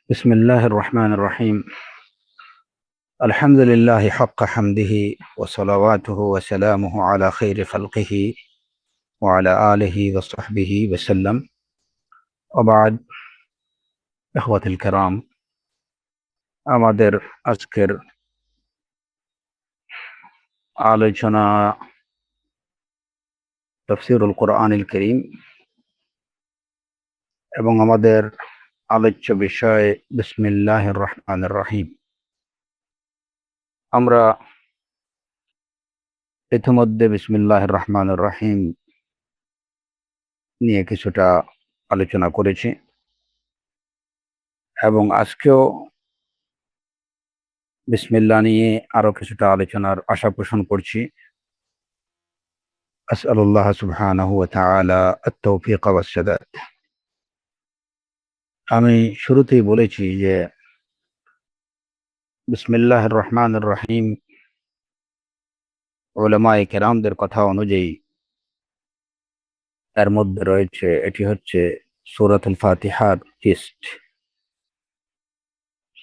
بسم الله الرحمن الرحيم. الحمد لله حق حمده وصلواته وسلامه على خير خلقه وعلى آله وصحبه وسلم. وبعد، إخوة الكرام, আমাদের আজকের আলোচনা তাফসীরুল কোরআনুল কারীম এবং আমাদের আলোচ্য বিষয় বিসমিল্লাহির রহমানির রহিম। আমরা ইতিমধ্যে বিসমিল্লাহির রহমানির রহিম নিয়ে কিছুটা আলোচনা করেছি এবং আজকেও বিসমিল্লাহ নিয়ে আরো কিছুটা আলোচনার আশা পোষণ করছি। আসআলুল্লাহ সুবহানাহু ওয়া তাআলা আত-তাওফীক ওয়াস সাদাদ। আমি শুরুতেই বলেছি যে বিসমিল্লাহির রহমানির রহিম উলামায়ে কেরামদের কথা অনুযায়ী এর মধ্যে রয়েছে, এটি হচ্ছে সূরাতুল ফাতিহার জিস্ট।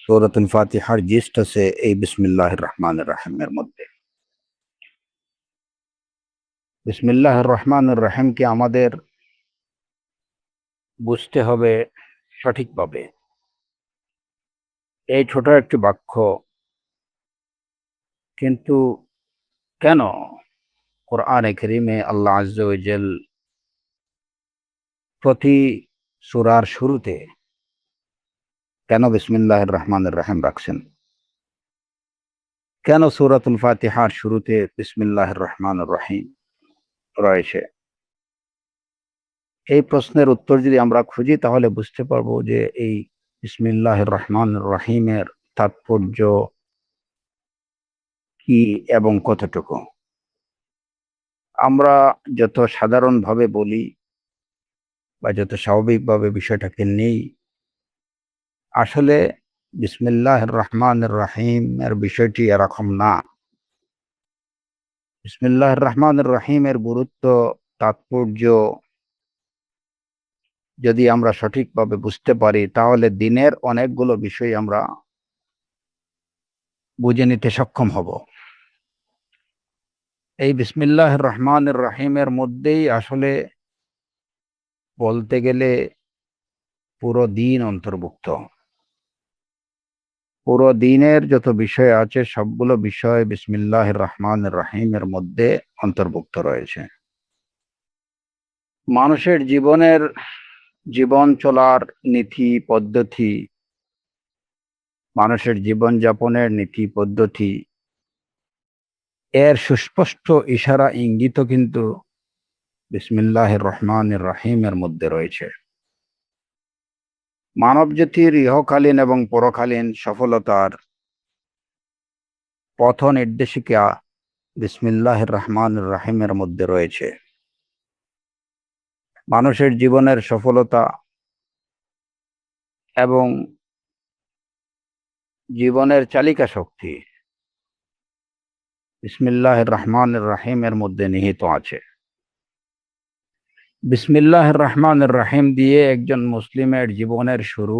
সূরাতুল ফাতিহার জিস্ট আছে এই বিসমিল্লাহির রহমানির রহিমের মধ্যে। বিসমিল্লাহির রহমানির রহিমকে আমাদের বুঝতে হবে সঠিকভাবে। এই ছোট একটি বাক্য, কিন্তু কেন কোরআনে কারীমে আল্লাহ আযজা ওয়া জাল প্রতি সূরার শুরুতে কেন বিসমিল্লাহির রহমানির রহিম রাখছেন? কেন সূরাতুল ফাতিহার শুরুতে বিসমিল্লাহির রহমানির রহিম রয়েছে? এই প্রশ্নের উত্তর যদি আমরা খুঁজি তাহলে বুঝতে পারবো যে এই বিসমিল্লাহির রহমানির রহিমের তাৎপর্য কি এবং কতটুকু। আমরা যত সাধারণভাবে বলি বা যত স্বাভাবিকভাবে বিষয়টাকে নেই, আসলে বিসমিল্লাহির রহমানির রহিম এর বিষয়টি এরকম না। বিসমিল্লাহির রহমানির রহিমের গুরুত্ব, তাৎপর্য যদি আমরা সঠিকভাবে বুঝতে পারি তাহলে দিনের অনেকগুলো বিষয় আমরা বুঝে নিতে সক্ষম হব। এই বিসমিল্লাহির রহমানির রহিমের মধ্যেই আসলে বলতে গেলে পুরো দিন অন্তর্ভুক্ত। পুরো দিনের যত বিষয় আছে সবগুলো বিষয় বিসমিল্লাহির রহমানির রহিমের মধ্যে অন্তর্ভুক্ত রয়েছে। মানুষের জীবন চলার নীতি পদ্ধতি, মানুষের জীবনযাপনের নীতি পদ্ধতি এর সুস্পষ্ট ইশারা ইঙ্গিত কিন্তু বিসমিল্লাহির রহমানির রহিমের মধ্যে রয়েছে। মানবজাতির ইহকালীন এবং পরকালীন সফলতার পথ নির্দেশিকা বিসমিল্লাহির রহমানির রহিমের মধ্যে রয়েছে। মানুষের জীবনের সফলতা এবং জীবনের চালিকা শক্তি বিসমিল্লাহির রহমানির রহিমের মধ্যে নিহিত আছে। বিসমিল্লাহির রহমানির রহিম দিয়ে একজন মুসলিমের জীবনের শুরু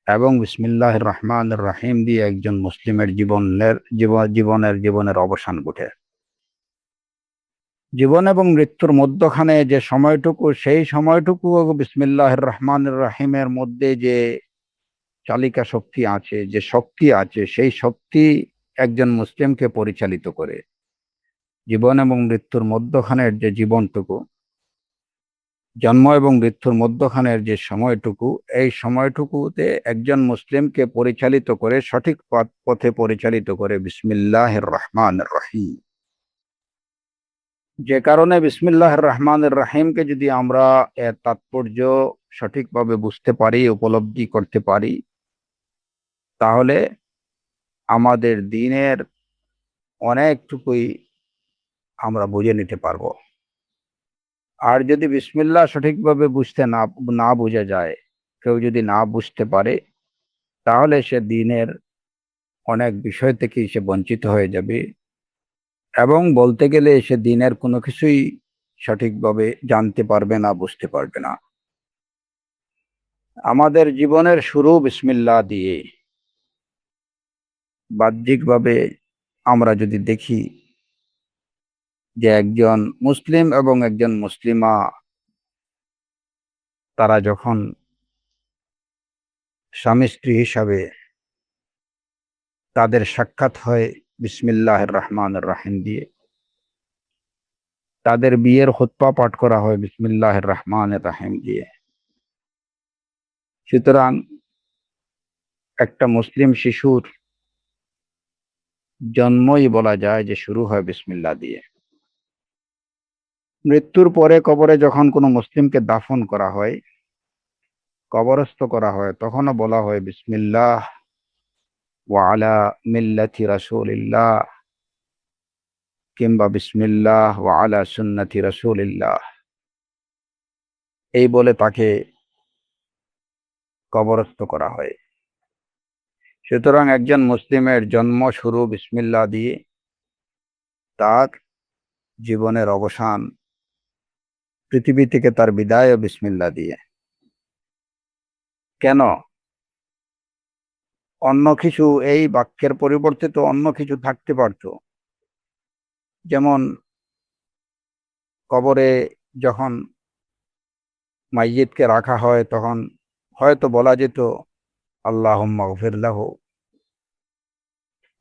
এবং বিসমিল্লাহির রহমানির রহিম দিয়ে একজন মুসলিমের জীবনের অবসান ঘটে। জীবন এবং মৃত্যুর মধ্যখানে যে সময়টুকু, সেই সময়টুকু বিসমিল্লাহির রহমানির রহিমের মধ্যে যে চালিকা শক্তি আছে, যে শক্তি আছে, সেই শক্তি একজন মুসলিমকে পরিচালিত করে। জীবন এবং মৃত্যুর মধ্যখানের যে জীবনটুকু, জন্ম এবং মৃত্যুর মধ্যখানের যে সময়টুকু, এই সময়টুকুতে একজন মুসলিমকে পরিচালিত করে, সঠিক পথে পরিচালিত করে বিসমিল্লাহির রহমানির রহিম। যে কারণে বিসমিল্লাহির রহমানির রহিমকে যদি আমরা এর তাৎপর্য সঠিকভাবে বুঝতে পারি, উপলব্ধি করতে পারি, তাহলে আমাদের দিনের অনেকটুকুই আমরা বুঝে নিতে পারবো। আর যদি বিসমিল্লাহ সঠিকভাবে বুঝতে না বোঝা যায়, কেউ যদি না বুঝতে পারে, তাহলে সে দিনের অনেক বিষয় থেকেই সে বঞ্চিত হয়ে যাবে এবং বলতে গেলে সে দিনের কোনো কিছুই সঠিকভাবে জানতে পারবে না, বুঝতে পারবে না। আমাদের জীবনের শুরু বিসমিল্লাহ দিয়ে। বাহ্যিকভাবে আমরা যদি দেখি যে একজন মুসলিম এবং একজন মুসলিমা তারা যখন স্বামী স্ত্রী হিসাবে তাদের সাক্ষাৎ হয় বিসমিল্লাহির রহমানির রহিম দিয়ে, তাদের বিয়ের খুতবা পাঠ করা হয় বিসমিল্লাহির রহমানির রহিম দিয়ে। সুতরাং একটা মুসলিম শিশুর জন্মই বলা যায় যে শুরু হয় বিসমিল্লাহ দিয়ে। মৃত্যুর পরে কবরে যখন কোনো মুসলিমকে দাফন করা হয়, কবরস্থ করা হয়, তখনও বলা হয় বিসমিল্লাহ ওয়া আলা মিল্লাতি রাসূলিল্লাহ, কিংবা বিসমিল্লাহ ওয়া আলা সুন্নতি রাসূলিল্লাহ, এই বলে তাকে কবরস্থ করা হয়। সুতরাং একজন মুসলিমের জন্ম শুরু বিসমিল্লাহ দিয়ে, তার জীবনের অবসান, পৃথিবী থেকে তার বিদায়ও বিসমিল্লাহ দিয়ে। কেন? অন্য কিছু, এই বাক্যের পরিবর্তে তো অন্য কিছু থাকতে পারত। যেমন কবরে যখন মাইয়িতকে রাখা হয় তখন হয়তো বলা যেত আল্লাহুম্মা গফির লাহু,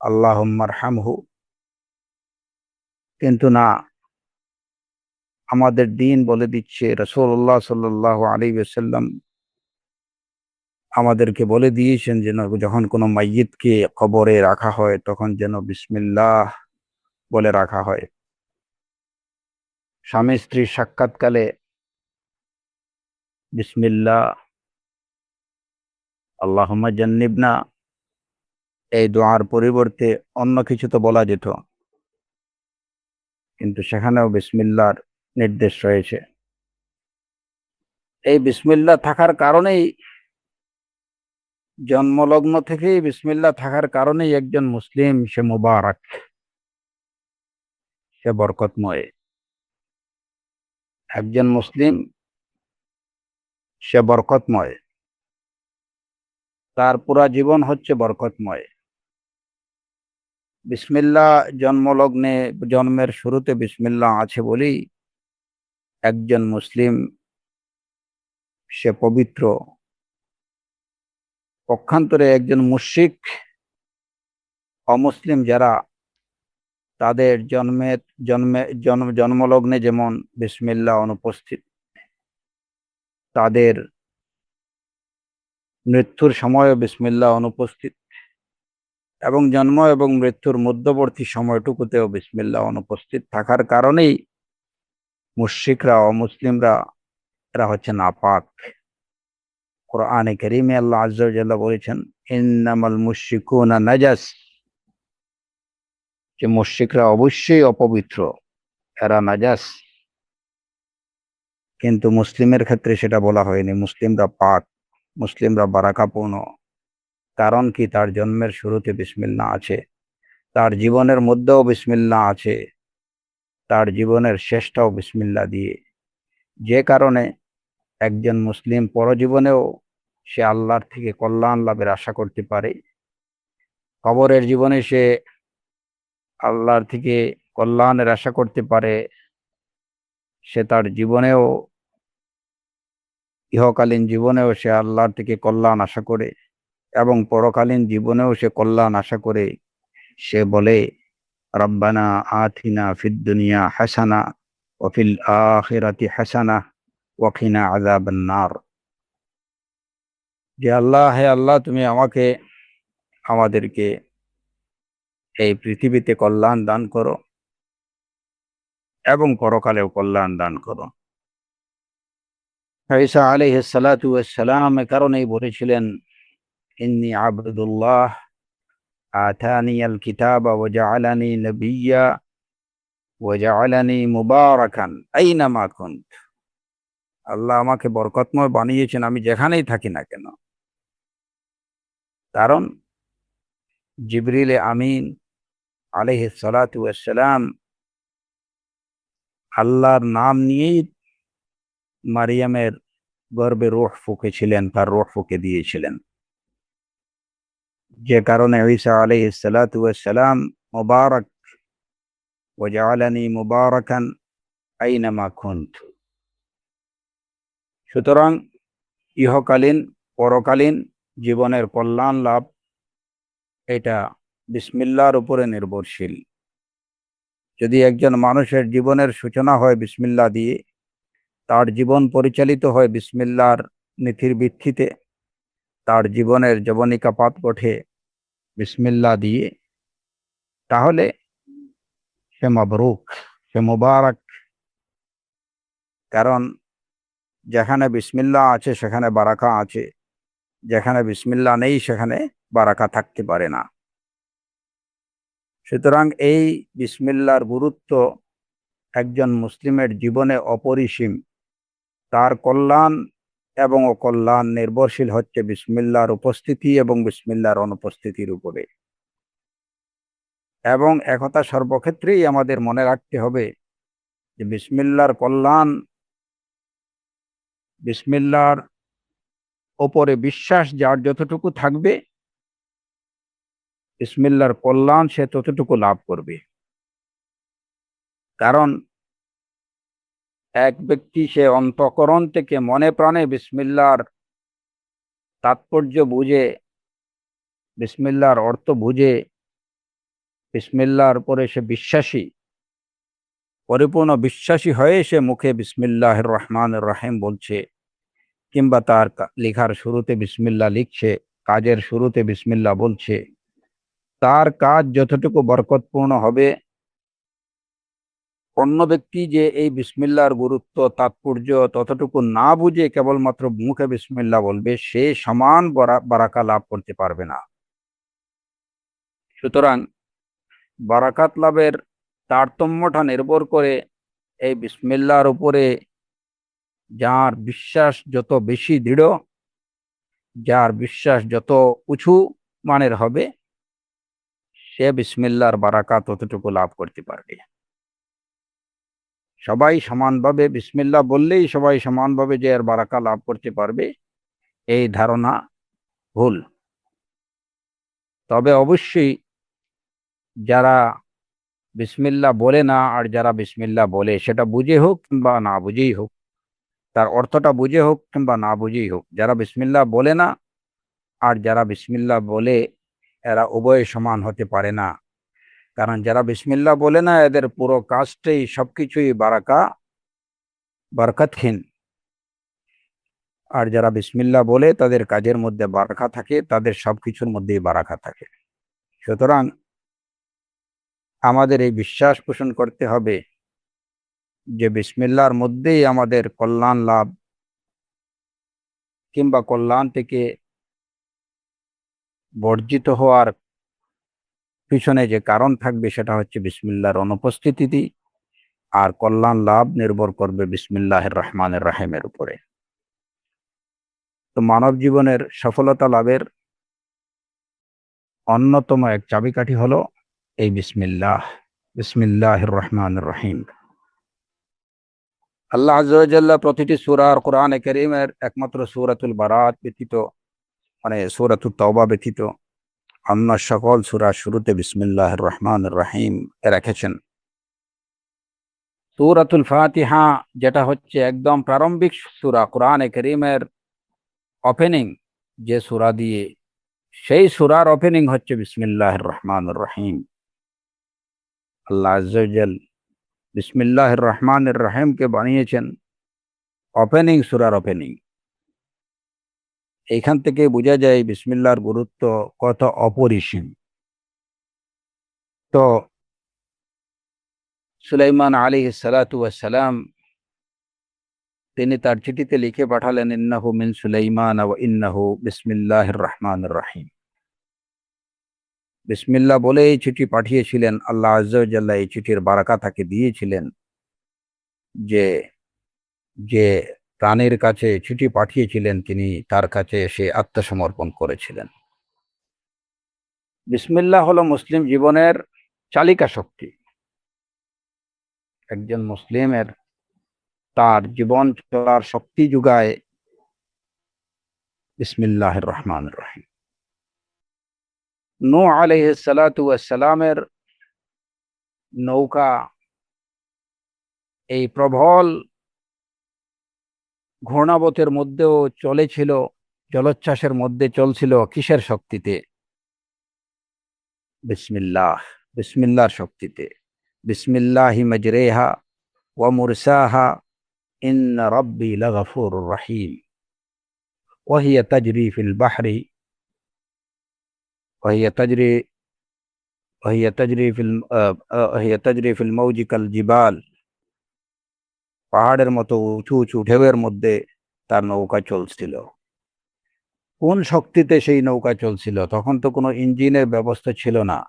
আল্লাহুম্মা আরহামহু। কিন্তু না, আমাদের দ্বীন বলে দিচ্ছে, রাসূলুল্লাহ সাল্লাল্লাহু আলাইহি ওয়াসাল্লাম আমাদেরকে বলে দিয়েছেন যেন যখন কোনো মাইয়িতকে কবরে রাখা হয় তখন যেন বিসমিল্লাহ বলে রাখা হয়। স্বামী স্ত্রীর সাক্ষাৎকালে বিসমিল্লাহ, আল্লাহুম্মা জান্নিবনা, এই দোয়ার পরিবর্তে অন্য কিছু তো বলা যেত, কিন্তু সেখানেও বিসমিল্লাহর নির্দেশ রয়েছে। এই বিসমিল্লাহ থাকার কারণেই, জন্মলগ্ন থেকেই বিসমিল্লাহ থাকার কারণেই একজন মুসলিম সে মুবারক, সে বরকতময়। একজন মুসলিম সে বরকতময়, তার পুরা জীবন হচ্ছে বরকতময়। বিসমিল্লাহ জন্মলগ্নে, জন্মের শুরুতে বিসমিল্লাহ আছে বলেই একজন মুসলিম সে পবিত্র। পক্ষান্তরে একজন মুশরিক, অমুসলিম যারা, তাদের জন্মলগ্নে যেমন বিসমিল্লাহ অনুপস্থিত, তাদের মৃত্যুর সময়ও বিসমিল্লাহ অনুপস্থিত, এবং জন্ম এবং মৃত্যুর মধ্যবর্তী সময়টুকুতেও বিসমিল্লাহ অনুপস্থিত থাকার কারণেই মুশরিকরা, অমুসলিমরা, এরা হচ্ছে নাপাক। কোরআনে কারীমে আল্লাহ আযজা ওয়া জাল্লা বলেছেন ইন্নামাল মুশরিকুনা নাজাস, যে মুশরিকরা অবশ্যই অপবিত্র, এরা নাজাস। কিন্তু মুসলিমের ক্ষেত্রে সেটা বলা হয়নি, মুসলিমরা পাক, মুসলিমরা বারাকাপূর্ণ। কারণ কি? তার জন্মের শুরুতে বিসমিল্লাহ আছে, তার জীবনের মধ্যেও বিসমিল্লাহ আছে, তার জীবনের শেষটাও বিসমিল্লাহ দিয়ে। যে কারণে একজন মুসলিম পরজীবনেও সে আল্লাহর থেকে কল্যাণ লাভের আশা করতে পারে, কবরের জীবনে সে আল্লাহর থেকে কল্যাণের আশা করতে পারে। সে তার জীবনেও, ইহকালীন জীবনেও সে আল্লাহর থেকে কল্যাণ আশা করে, এবং পরকালীন জীবনেও সে কল্যাণ আশা করে। সে বলে রব্বানা আতিনা ফিদ দুনিয়া হাসানা ওয়া ফিল আখিরাতি হাসানা ওয়া কিনা আযাবান নার। যে আল্লাহ, হে আল্লাহ, তুমি আমাদেরকে এই পৃথিবীতে কল্যাণ দান করো এবং পরকালেও কল্যাণ দান করো। ঈসা আলাইহিস সালাতু ওয়াস সালাম এ কারণেই বলেছিলেন ইন্নী আবদুল্লাহ আতানিয়াল কিতাবা ওয়া জাআলানি নাবিয়্যা ওয়া জাআলানি মুবারাকান আইনামা কুনত। আল্লাহ আমাকে বরকতময় বানিয়েছেন আমি যেখানেই থাকি না কেন। কারণ জিবরিল আমিন আলাইহিস সালাতু ওয়াস সালাম আল্লাহর নাম নিয়েই মারিয়ামের গর্বে রূহ ফুঁকেছিলেন, তার রূহ ফুঁকে দিয়েছিলেন, যে কারণে ঈসা আলাইহিস সালাতু ওয়াস সালাম মুবারাক ওয়াজআলানি মুবারাকান আইনামা কুনতু। সুতরাং ইহকালীন পরকালীন জীবনের কল্যাণ লাভ এটা বিসমিল্লাহর উপরে নির্ভরশীল। যদি একজন মানুষের জীবনের সূচনা হয় বিসমিল্লাহ দিয়ে, তার জীবন পরিচালিত হয় বিসমিল্লাহর নীতির ভিত্তিতে, তার জীবনের যবনিকা পাত ওঠে বিসমিল্লাহ দিয়ে, তাহলে সে মাবরুক, সে মুবারক। কারণ যেখানে বিসমিল্লাহ আছে সেখানে বারাকা আছে, যেখানে বিসমিল্লাহ নেই সেখানে বারাকা থাকতে পারে না। সুতরাং এই বিসমিল্লাহর গুরুত্ব একজন মুসলিমের জীবনে অপরিসীম। তার কল্যাণ এবং অকল্যাণ নির্ভরশীল হচ্ছে বিসমিল্লাহর উপস্থিতি এবং বিসমিল্লাহর অনুপস্থিতির উপরে। এবং একথা সর্বক্ষেত্রেই আমাদের মনে রাখতে হবে যে বিসমিল্লাহর কল্যাণ, বিসমিল্লাহর ওপরে বিশ্বাস যার যতটুকু থাকবে, বিসমিল্লাহর কল্যাণ সে ততটুকু লাভ করবে। কারণ এক ব্যক্তি সে অন্তঃকরণ থেকে মনে প্রাণে বিসমিল্লাহর তাৎপর্য বুঝে, বিসমিল্লাহর অর্থ বুঝে, বিসমিল্লাহর উপরে সে বিশ্বাসী, পরিপূর্ণ বিশ্বাসী হয়ে সে মুখে বিসমিল্লাহির রহমানির রহিম বলছে, কিংবা তার লেখার শুরুতে বিসমিল্লাহ লিখছে, কাজের শুরুতে বিসমিল্লাহ বলছে, তার কাজ যতটুকু বরকতপূর্ণ হবে। অন্য ব্যক্তি যে এই বিসমিল্লাহর গুরুত্ব তাৎপর্য ততটুকু না বুঝে কেবলমাত্র মুখে বিসমিল্লাহ বলবে, সে সমান বারাকা লাভ করতে পারবে না। সুতরাং বারাকাত লাভের তারতম্যটা নির্ভর করে এই বিসমিল্লাহর উপরে। যার বিশ্বাস যত বেশি দৃঢ়, যার বিশ্বাস যত উঁচু মানের হবে, সে বিসমিল্লাহর বারাকা ততটুকু লাভ করতে পারবে। সবাই সমানভাবে বিসমিল্লাহ বললেই সবাই সমানভাবে যে এর বারাকা লাভ করতে পারবে, এই ধারণা ভুল। তবে অবশ্যই যারা বিসমিল্লাহ বলে না আর যারা বিসমিল্লাহ বলে, সেটা বুঝে হোক কিংবা না বুঝেই হোক, তার অর্থটা বুঝে হোক কিংবা না বুঝেই হোক, যারা বিসমিল্লাহ বলে না আর যারা বিসমিল্লাহ বলে, এরা উভয় সমান হতে পারে না। কারণ যারা বিসমিল্লাহ বলে না, এদের পুরো কাজটাই সবকিছুই বরকতহীন। আর যারা বিসমিল্লাহ বলে, তাদের কাজের মধ্যে বারাকা থাকে, তাদের সবকিছুর মধ্যেই বারাকা থাকে। সুতরাং আমাদের এই বিশ্বাস পোষণ করতে হবে যে বিসমিল্লাহর মধ্যেই আমাদের কল্যাণ লাভ কিংবা কল্যাণ থেকে বর্জিত হওয়ার পিছনে যে কারণ থাকবে সেটা হচ্ছে বিসমিল্লাহর অনুপস্থিতি, আর কল্যাণ লাভ নির্ভর করবে বিসমিল্লাহির রহমানির রহিমের উপরে। তো মানব জীবনের সফলতা লাভের অন্যতম এক চাবিকাঠি হলো এই বিসমিল্লাহির রহমানির রহিম। আল্লাহ আযজা ওয়া জাল্লা প্রতিটি সূরা আর কোরআনে কারীমের একমাত্র সূরাতুল বারাত ব্যতীত, মানে সূরাতুত তাওবা ব্যতীত, অন্য সকল সূরার শুরুতে বিসমিল্লাহির রহমানির রহিম রেখেছেন। সূরাতুল ফাতিহা, যেটা হচ্ছে একদম প্রারম্ভিক সূরা, কোরআনে কারীমের ওপেনিং যে সূরা দিয়ে, সেই সূরার ওপেনিং হচ্ছে বিসমিল্লাহির রহমানির রহিম। আল্লাহ আযজা ওয়া জাল বিসমিল্লাহির রহমানির রহিমকে বানিয়েছেন ওপেনিং, সূরার ওপেনিং। এইখান থেকে বোঝা যায় বিসমিল্লাহর গুরুত্ব কত অপরিসীম। তো সুলাইমান আলাইহিস সালাতু ওয়াস সালাম, তিনি তার চিঠিতে লিখে পাঠালেন, ইন্নাহু মিন সুলাইমান ওয়া ইন্নাহু বিসমিল্লাহির রহমানির রহিম। বিসমিল্লাহ বলে এই চিঠি পাঠিয়েছিলেন। আল্লাহ আযজা ওয়া জাল্লা এই চিঠির বারাকা তাকে দিয়েছিলেন, যে যে প্রাণীর কাছে চিঠি পাঠিয়েছিলেন তিনি তার কাছে এসে আত্মসমর্পণ করেছিলেন। বিসমিল্লাহ হলো মুসলিম জীবনের চালিকা শক্তি। একজন মুসলিমের তার জীবন চলার শক্তি যোগায় বিসমিল্লাহির রহমানির রহিম। নূহ আলাইহিস সালাতু ওয়াস সালামের নৌকা এই প্রবল ঘূর্ণাবতের মধ্যেও চলেছিল, জলোচ্ছ্বাসের মধ্যে চলছিল কিসের শক্তিতে? বিসমিল্লাহ, বিসমিল্লাহর শক্তিতে। বিসমিল্লাহি মাজরেহা ওয়া মুরসাহা ইন্না রাব্বি লাগফুরুর রহিম ওয়া হিয়া তাজরি ফিল বাহরি ওয়া হিয়া তাজরি ওয়া হিয়া তাজরি ফিল ওয়া হিয়া তাজরি ফিল মাওজি কাল জিবাল। পাহাড়ের মতো উঁচু উঁচু ঢেউয়ের মধ্যে তার নৌকা চলছিল। কোন শক্তিতে সেই নৌকা চলছিল? তখন তো কোনো ইঞ্জিনের ব্যবস্থা ছিল না,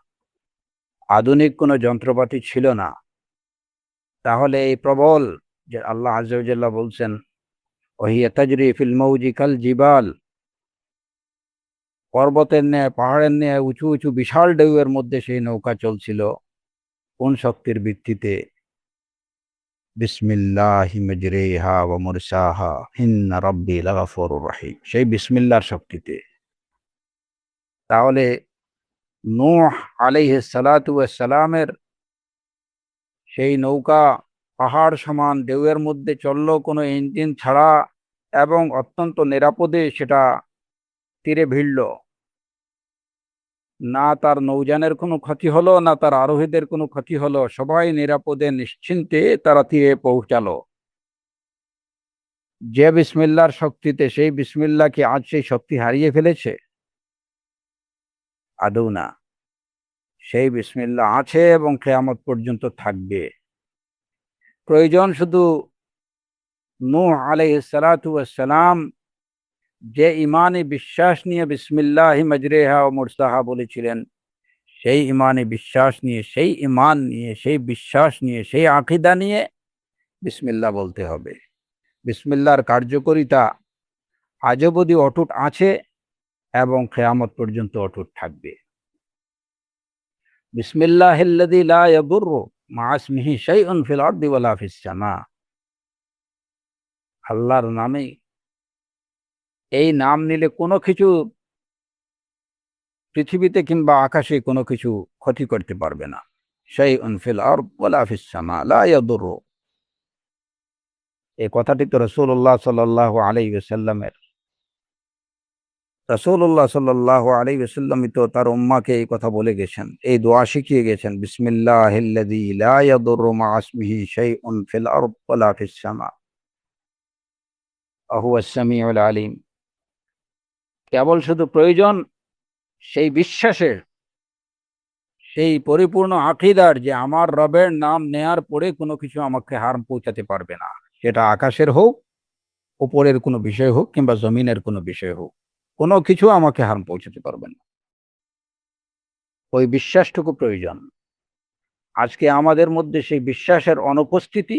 আধুনিক কোনো যন্ত্রপাতি ছিল না। তাহলে এই প্রবল, যে আল্লাহ আযজা ওয়া জাল্লা বলছেন ওয়াহিয়া তাজরি ফিল মাওজি কাল জিবাল, পর্বতের ন্যায়, পাহাড়ের ন্যায় উঁচু উঁচু বিশাল ঢেউয়ের মধ্যে সেই নৌকা চলছিল। কোন শক্তির ভিত্তিতে? বিসমিল্লাহি মাজরিহা ওয়া মুরসাহা ইন্না রাব্বি লাগফুরুর রহিম, সেই বিসমিল্লাহর শক্তিতে। তাহলে নূহ আলাইহিস সালাতু ওয়াস সালামের সেই নৌকা পাহাড় সমান ঢেউয়ের মধ্যে চলল কোনো ইঞ্জিন ছাড়া, এবং অত্যন্ত নিরাপদে সেটা তীরে ভিড়ল। না তার নৌযানের কোনো ক্ষতি হলো, না তার আরোহীদের কোনো ক্ষতি হলো, সবাই নিরাপদে নিশ্চিন্তে তারা তীরে পৌঁছালো। যে বিসমিল্লাহর শক্তিতে, সেই বিসমিল্লাহ কি আজ সেই শক্তি হারিয়ে ফেলেছে? আদৌ না। সেই বিসমিল্লাহ আছে এবং কিয়ামত পর্যন্ত থাকবে। প্রয়োজন শুধু নূহ আলাইহিস সালাতু ওয়াস সালাম যে ইমানি বিশ্বাস নিয়ে বিসমিল্লাহি মাজরেহা ওয়া মুরসাহা বলেছিলেন, সেই ইমানি বিশ্বাস নিয়ে, সেই ইমান নিয়ে, সেই বিশ্বাস নিয়ে, সেই আকীদা নিয়ে বিসমিল্লাহ বলতে হবে। বিসমিল্লাহর কার্যকারিতা আজ অবধি অটুট আছে এবং কিয়ামত পর্যন্ত অটুট থাকবে। বিসমিল্লাহিল্লাযী লা ইয়াদুররু মা ইসমিহি শাইউন ফিল আরদি ওয়ালা ফিস সামা। আল্লাহর নামে, এই নাম নিলে কোনো কিছু পৃথিবীতে কিংবা আকাশে কোনো কিছু ক্ষতি করতে পারবে না। শাইউন ফিল আরদ ওয়ালা ফিস সামা লা ইয়াদুররু, এই কথাটি তো রাসূলুল্লাহ সাল্লাল্লাহু আলাইহি ওয়াসাল্লামের। রাসূলুল্লাহ সাল্লাল্লাহু আলাইহি ওয়াসাল্লামই তো তার উম্মাহকে এই কথা বলে গেছেন, এই দোয়া শিখিয়ে গেছেন, বিসমিল্লাহিল্লাযী লা ইয়াদুররু মা ইসমিহি শাইউন ফিল আরদ ওয়ালা ফিস সামা ওয়া হুয়াস সামিউল আলিম। কেবল শুধু প্রয়োজন সেই বিশ্বাসের, সেই পরিপূর্ণ আকীদার, যে আমার রবের নাম নেয়ার পরে কোনো কিছু আমাকে হার্ম পৌঁছাতে পারবে না। সেটা আকাশের হোক, উপরের কোনো বিষয় হোক, কিংবা জমিনের কোনো বিষয় হোক, কোনো কিছু আমাকে হার্ম পৌঁছাতে পারবে না। ওই বিশ্বাসটুকু প্রয়োজন। আজকে আমাদের মধ্যে সেই বিশ্বাসের অনুপস্থিতি,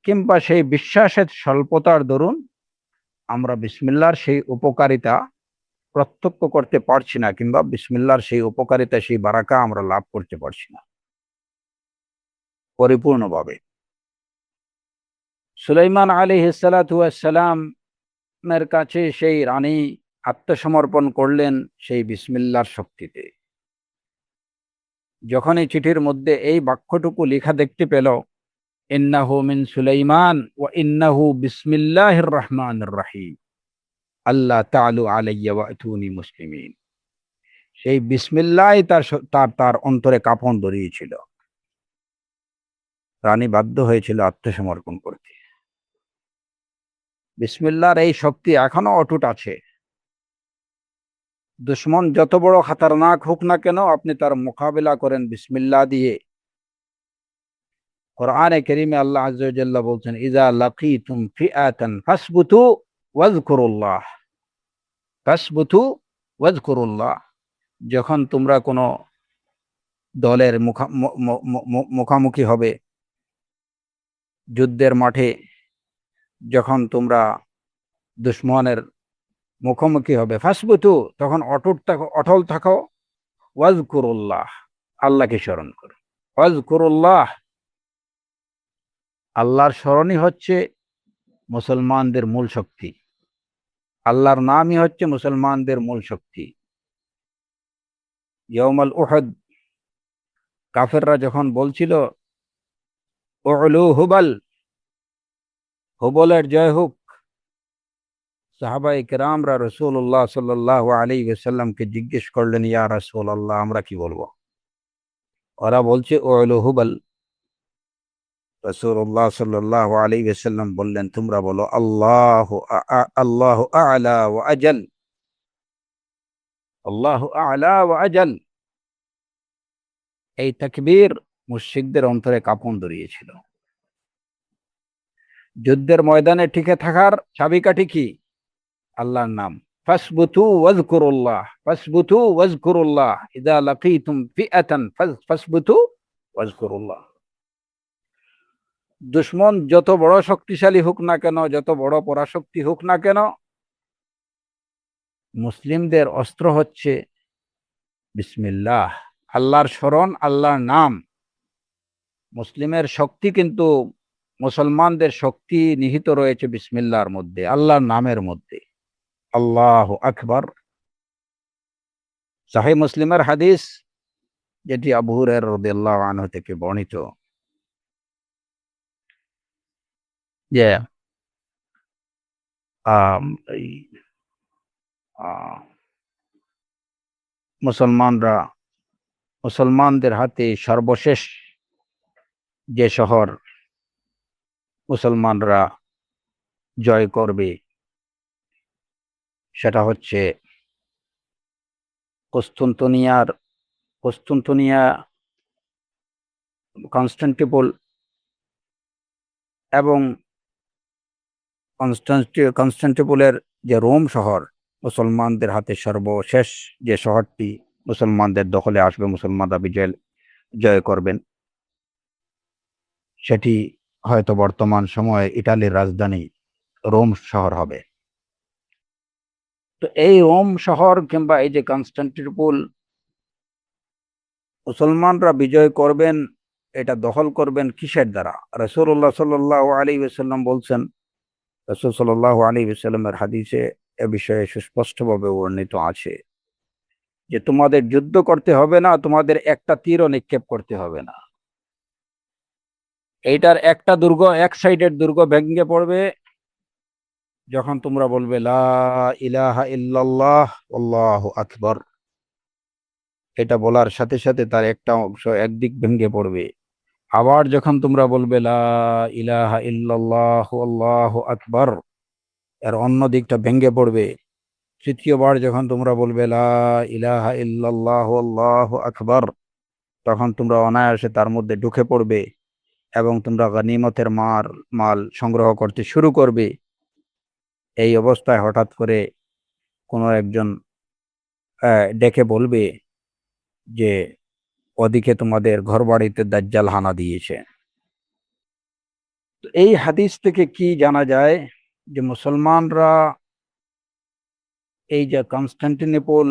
কিংবা সেই বিশ্বাসের স্বল্পতার দরুন আমরা বিসমিল্লাহর সেই উপকারিতা প্রত্যক্ষ করতে পারছি না, কিংবা বিসমিল্লাহর সেই উপকারিতা, সেই বারাকা আমরা লাভ করতে পারছি না পরিপূর্ণভাবে। সুলাইমান আলাইহিস সালাতু ওয়াস সালামের কাছে সেই রানী আত্মসমর্পণ করলেন সেই বিসমিল্লাহর শক্তিতে। যখন এই চিঠির মধ্যে এই বাক্যটুকু লেখা দেখতে পেল, ইন্নাহু মিন সুলাইমান ওয়া ইন্নাহু বিসমিল্লাহির রহমানির রহিম আল্লাহ তাআলু আলাইয়া ওয়া আতুনি মুসলিমিন, সেই বিসমিল্লাহ তার অন্তরে কাঁপন ধরিয়েছিল। রানী বাধ্য হয়েছিল আত্মসমর্পণ করতে। বিসমিল্লাহর এই শক্তি এখনো অটুট আছে। দুশমন যত বড় খতরনাক হোক না কেন, আপনি তার মোকাবিলা করেন বিসমিল্লাহ দিয়ে। কোরআনে কারীমে আল্লাহ আযজা ওয়া জাল্লা বলছেন, ইযা লাকিতুম ফিআতান ফাসবুতু ওয়াযকুরুল্লাহ, ফাসবুতু ওয়াযকুরুল্লাহ। যখন তোমরা কোনো দলের মুখামুখি হবে, যুদ্ধের মাঠে যখন তোমরা দুশমনের মুখোমুখি হবে, ফাসবুতু, তখন অটল থাকো, ওয়াযকুরুল্লাহ, আল্লাহকে স্মরণ করো। ওয়াযকুরুল্লাহ, আল্লাহর স্মরণই হচ্ছে মুসলমানদের মূল শক্তি। আল্লাহর নামই হচ্ছে মুসলমানদের মূল শক্তি। ইয়াউমাল উহুদ কাফেররা যখন বলছিল উলু হুবাল, হুবলের জয় হোক, সাহাবায়ে কেরামরা রাসূলুল্লাহ সাল্লাল্লাহু আলাইহি ওয়াসাল্লামকে জিজ্ঞেস করলেন, ইয়া রাসূলুল্লাহ, আমরা কি বলবো? ওরা বলছে উলু হুবাল। রাসূলুল্লাহ সাল্লাল্লাহু আলাইহি ওয়াসাল্লাম বললেন, তোমরা বলো আল্লাহু আ'লা ওয়া আজাল, আল্লাহু আ'লা ওয়া আজাল। এই তাকবীর মুশরিকদের অন্তরে কাঁপন ধরিয়েছিল। যুদ্ধের ময়দানে টিকে থাকার চাবিকাঠি কি? আল্লাহর নাম। ফাসবুতু ওয়াজকুরুল্লাহ, ফাসবুতু ওয়াজকুরুল্লাহ, ইযা লাকীতুম ফিআতান ফাসবুতু ওয়াজকুরুল্লাহ। দুশমন যত বড় শক্তিশালী হোক না কেন, যত বড় পরাশক্তি হোক না কেন, মুসলিমদের অস্ত্র হচ্ছে বিসমিল্লাহ, আল্লাহর স্মরণ, আল্লাহর নাম। মুসলিমের শক্তি কিন্তু, মুসলমানদের শক্তি নিহিত রয়েছে বিসমিল্লাহর মধ্যে, আল্লাহর নামের মধ্যে। আল্লাহু আকবার। সহিহ মুসলিমের হাদিস, যেটি আবু হুরায়রা রাদিয়াল্লাহু আনহু থেকে বর্ণিত, যে এই মুসলমানদের হাতে সর্বশেষ যে শহর মুসলমানরা জয় করবে সেটা হচ্ছে কনস্টান্টিনিয়া, কনস্টান্টিনোপল এবং কনস্টান্টিনোপলের যে রোম শহর, মুসলমানদের হাতে সর্বশেষ যে শহরটি মুসলমানদের দখলে আসবে, মুসলমানরা জয় করবেন, সেটি হয়তো বর্তমান সময়ে ইটালির রাজধানী রোম শহর হবে। তো এই রোম শহর কিংবা এই যে কনস্টান্টিনোপল মুসলমানরা বিজয় করবেন, এটা দখল করবেন কিসের দ্বারা? রাসূলুল্লাহ সাল্লাল্লাহু আলাইহি ওয়াসাল্লাম বলছেন, রাসূল সাল্লাল্লাহু আলাইহি ওয়াসাল্লামের হাদিসে এ বিষয়ে সুস্পষ্টভাবে বর্ণিত আছে যে তোমাদের যুদ্ধ করতে হবে না, তোমাদের একটা তীরও নিক্ষেপ করতে হবে না। এইটার একটা দুর্গ, এক সাইডের দুর্গ ভেঙে পড়বে যখন তোমরা বলবে লা ইলাহা ইল্লাল্লাহ আল্লাহু আকবার। এটা বলার সাথে সাথে তার একটা অংশ একদিক ভেঙে পড়বে। আবার যখন তোমরা বলবে লা ইলাহা ইল্লাল্লাহ আল্লাহু আকবার, এর অন্য দিকটা ভেঙে পড়বে। তৃতীয়বার যখন তোমরা বলবে লা ইলাহা ইল্লাল্লাহ আল্লাহু আকবার, তখন তোমরা অনায়াসে তার মধ্যে ঢুকে পড়বে এবং তোমরা গনিমতের মাল সংগ্রহ করতে শুরু করবে। এই অবস্থায় হঠাৎ করে কোনো একজন ডেকে বলবে যে ওদিকে তোমাদের ঘরবাড়িতে দাজ্জাল হানা দিয়েছে। এই হাদিস থেকে কি জানা যায় যে মুসলমানরা এই যে কনস্টান্টিনোপল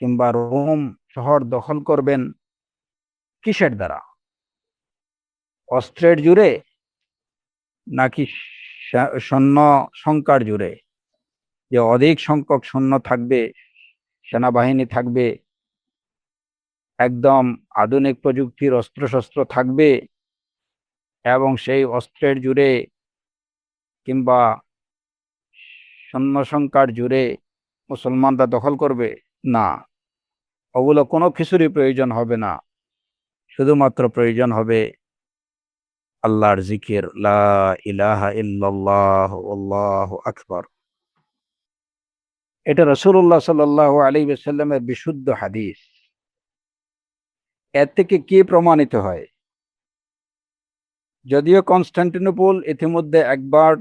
কিংবা রোম শহর দখল করবেন কিসের দ্বারা? অস্ত্রের জোরে নাকি সৈন্য সংখ্যার জোরে? যে অধিক সংখ্যক সৈন্য থাকবে, সেনাবাহিনী থাকবে, একদম আধুনিক প্রযুক্তির অস্ত্রশস্ত্র থাকবে এবং সেই অস্ত্রের জোরে কিংবা সৈন্য সংখ্যার জোরে মুসলমানরা দখল করবে? না, ওগুলো কোনো কিছুরই প্রয়োজন হবে না। শুধুমাত্র প্রয়োজন হবে আল্লাহর জিকির, লা ইলাহা ইল্লাল্লাহ আল্লাহু আকবার। এটা রাসূলুল্লাহ সাল্লাল্লাহু আলাইহি ওয়াসাল্লামের বিশুদ্ধ হাদিস। এর থেকে কি প্রমাণিত হয়? যদিও কনস্টান্টিনোপল ইতিমধ্যে একবার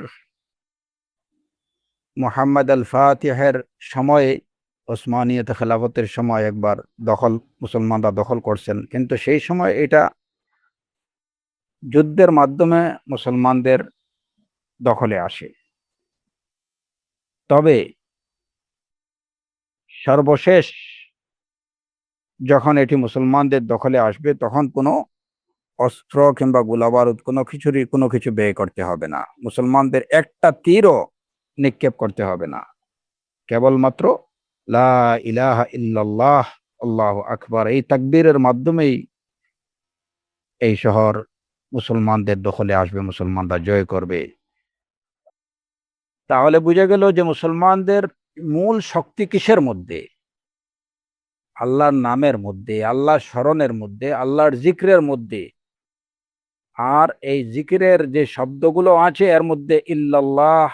মুহাম্মদ আল ফাতিহের সময়ে, ওসমানিয়ত খেলাফতের সময় একবার মুসলমানরা দখল করছেন, কিন্তু সেই সময় এটা যুদ্ধের মাধ্যমে মুসলমানদের দখলে আসে। তবে সর্বশেষ যখন এটি মুসলমানদের দখলে আসবে, তখন কোনো অস্ত্র কিংবা গোলাবারুদ কোনো কিছু ব্যয় করতে হবে না। মুসলমানদের একটা তীরও নিক্ষেপ করতে হবে না, কেবলমাত্র লা ইলাহা ইল্লাল্লাহ আল্লাহু আকবার এই তাকবীরের মাধ্যমেই এই শহর মুসলমানদের দখলে আসবে, মুসলমানরা জয় করবে। তাহলে বোঝা গেল যে মুসলমানদের মূল শক্তি কিসের মধ্যে? আল্লাহর নামের মধ্যে, আল্লাহর স্মরণের মধ্যে, আল্লাহর জিক্রের মধ্যে। আর এই জিকিরের যে শব্দগুলো আছে এর মধ্যে ইল্লাল্লাহ,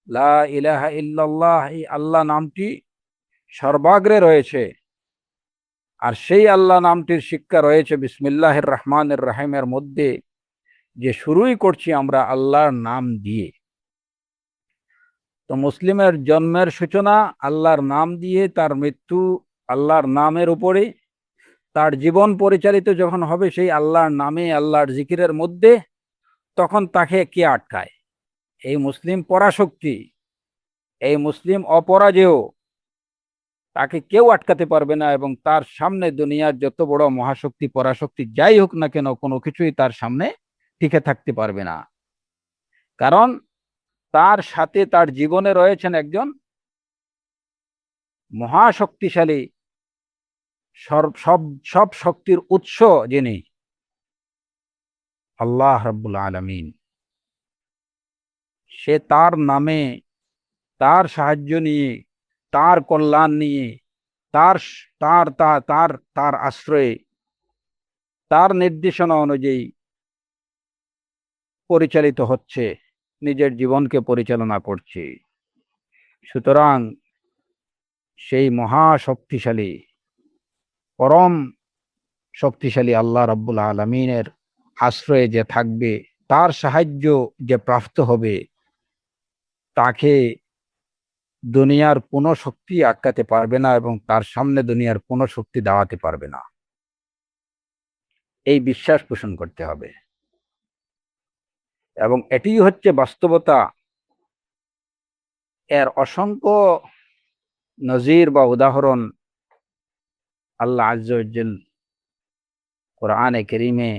লা ইলাহা ইল্লাল্লাহ, এই আল্লাহ নামটি সর্বাগ্রে রয়েছে। আর সেই আল্লাহ নামটির শিক্ষা রয়েছে বিসমিল্লাহির রহমানির রহিমের মধ্যে, যে শুরুই করছি আমরা আল্লাহর নাম দিয়ে। তো মুসলিমের জন্মের সূচনা আল্লাহর নাম দিয়ে, তার মৃত্যু আল্লাহর নামের উপরে, তার জীবন পরিচালিত যখন হবে সেই আল্লাহর নামে, আল্লাহর জিকিরের মধ্যে, তখন তাকে কে আটকায়? এই মুসলিম পরাশক্তি, এই মুসলিম অপরাজেয়, তাকে কেউ আটকাতে পারবে না। এবং তার সামনে দুনিয়ার যত বড় মহাশক্তি পরাশক্তি যাই হোক না কেন, কোনো কিছুই তার সামনে টিকে থাকতে পারবে না। কারণ তার সাথে তার জীবনে রয়েছেন একজন মহাশক্তিশালী, সব সব সব শক্তির উৎস যিনি আল্লাহ রাব্বুল আলামিন। সে তার নামে, তার সাহায্য নিয়ে, তার কল্যাণ নিয়ে, তার তার তার তার তার আশ্রয়ে, তার নির্দেশনা অনুযায়ী পরিচালিত হচ্ছে, নিজের জীবনকে পরিচালনা করছে। সুতরাং সেই মহা শক্তিশালী, পরম শক্তিশালী আল্লাহ রাব্বুল আলামিনের আশ্রয়ে যে থাকবে, তার সাহায্য যে প্রাপ্ত হবে, তাকে দুনিয়ার কোনো শক্তি আটকাতে পারবে না এবং তার সামনে দুনিয়ার কোনো শক্তি দাঁড়াতে পারবে না। এই বিশ্বাস পোষণ করতে হবে। এবং এটিই হচ্ছে বাস্তবতা। এর অসংখ্য নজির বা উদাহরণ আল্লাহ আজ্জা ওয়া জাল কোরআনে কারীমে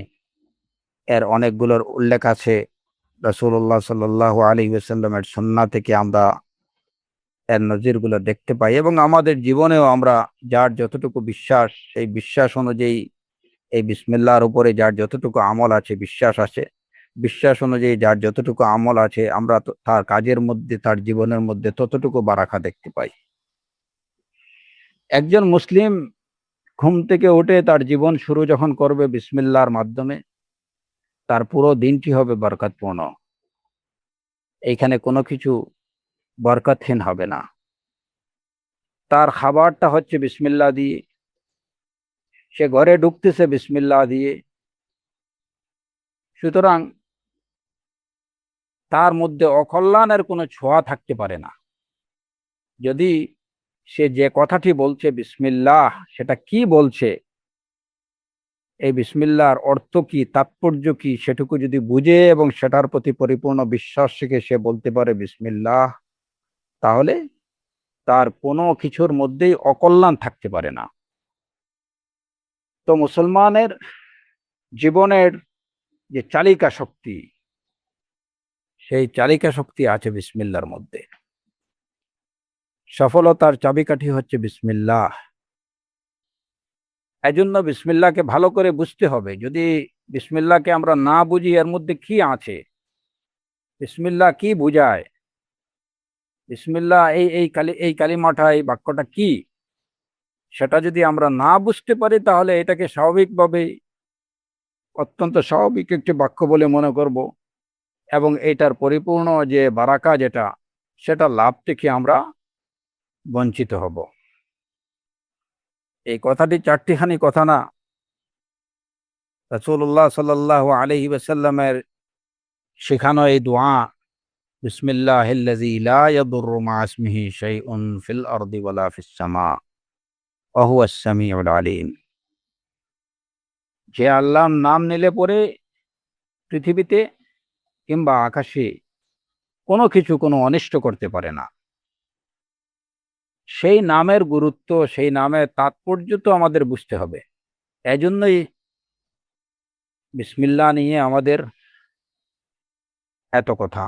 এর অনেকগুলোর উল্লেখ আছে। রাসূলুল্লাহ সাল্লাল্লাহু আলাইহি ওয়াসাল্লামের সুন্নাহ থেকে আমরা এর নজিরগুলো দেখতে পাই। এবং আমাদের জীবনেও আমরা যার যতটুকু বিশ্বাস, সেই বিশ্বাস অনুযায়ী এই বিসমিল্লাহর উপরে যার যতটুকু আমল আছে, বিশ্বাস আছে, বিশ্বাস অনুযায়ী যার যতটুকু আমল আছে, আমরা তার কাজের মধ্যে, তার জীবনের মধ্যে ততটুকু বারাকা দেখতে পাই। একজন মুসলিম ঘুম থেকে উঠে তার জীবন শুরু যখন করবে বিসমিল্লাহর মাধ্যমে, তার পুরো দিনটি হবে বরকতপূর্ণ। এইখানে কোনো কিছু বরকতহীন হবে না। তার খাবারটা হচ্ছে বিসমিল্লাহ দিয়ে, সে ঘরে ঢুকতেছে বিসমিল্লাহ দিয়ে। সুতরাং তার মধ্যে অকল্যাণের কোনো ছোঁয়া থাকতে পারে না। যদি সে যে কথাটি বলছে বিসমিল্লাহ, সেটা কি বলছে, এই বিসমিল্লাহর অর্থ কি, তাৎপর্য কি, সেটুকু যদি বুঝে এবং সেটার প্রতি পরিপূর্ণ বিশ্বাস রেখে সে বলতে পারে বিসমিল্লাহ, তাহলে তার কোনো কিছুর মধ্যেই অকল্যাণ থাকতে পারে না। তো মুসলমানের জীবনের যে চালিকা শক্তি, সেই চালিকা শক্তি আছে বিসমিল্লাহর মধ্যে। সফলতার চাবিকাঠি হচ্ছে বিসমিল্লাহ। এজন্য বিসমিল্লাহকে ভালো করে বুঝতে হবে। যদি বিসমিল্লাহকে আমরা না বুঝি এর মধ্যে কি আছে, বিসমিল্লাহ কি বুঝায়, বিসমিল্লাহ এই কালিমাটা, এই বাক্যটা কি, সেটা যদি আমরা না বুঝতে পারি, তাহলে এটাকে স্বাভাবিকভাবে অত্যন্ত স্বাভাবিক একটি বাক্য বলে মনে করব এবং এটার পরিপূর্ণ যে বারাকা যেটা, সেটা লাভ থেকে আমরা বঞ্চিত হব। এই কথাটি চারটিখানি কথা না। রাসূলুল্লাহ সাল্লাল্লাহু আলাইহি ওয়াসাল্লামের শেখানো এই দোয়া, বিসমিল্লাহিল্লাযী লা ইয়াদুররু মা ইসমিহি শাইউন ফিল আরদি ওয়ালা ফিস সামা ওয়া হুয়াস সামিউল আলীম। যে আল্লাহর নাম নিলে পরে পৃথিবীতে কিংবা আকাশে কোনো কিছু কোনো অনিষ্ট করতে পারে না। সেই নামের গুরুত্ব, সেই নামের তাৎপর্য তো আমাদের বুঝতে হবে। এজন্যই বিসমিল্লাহ নিয়ে আমাদের এত কথা।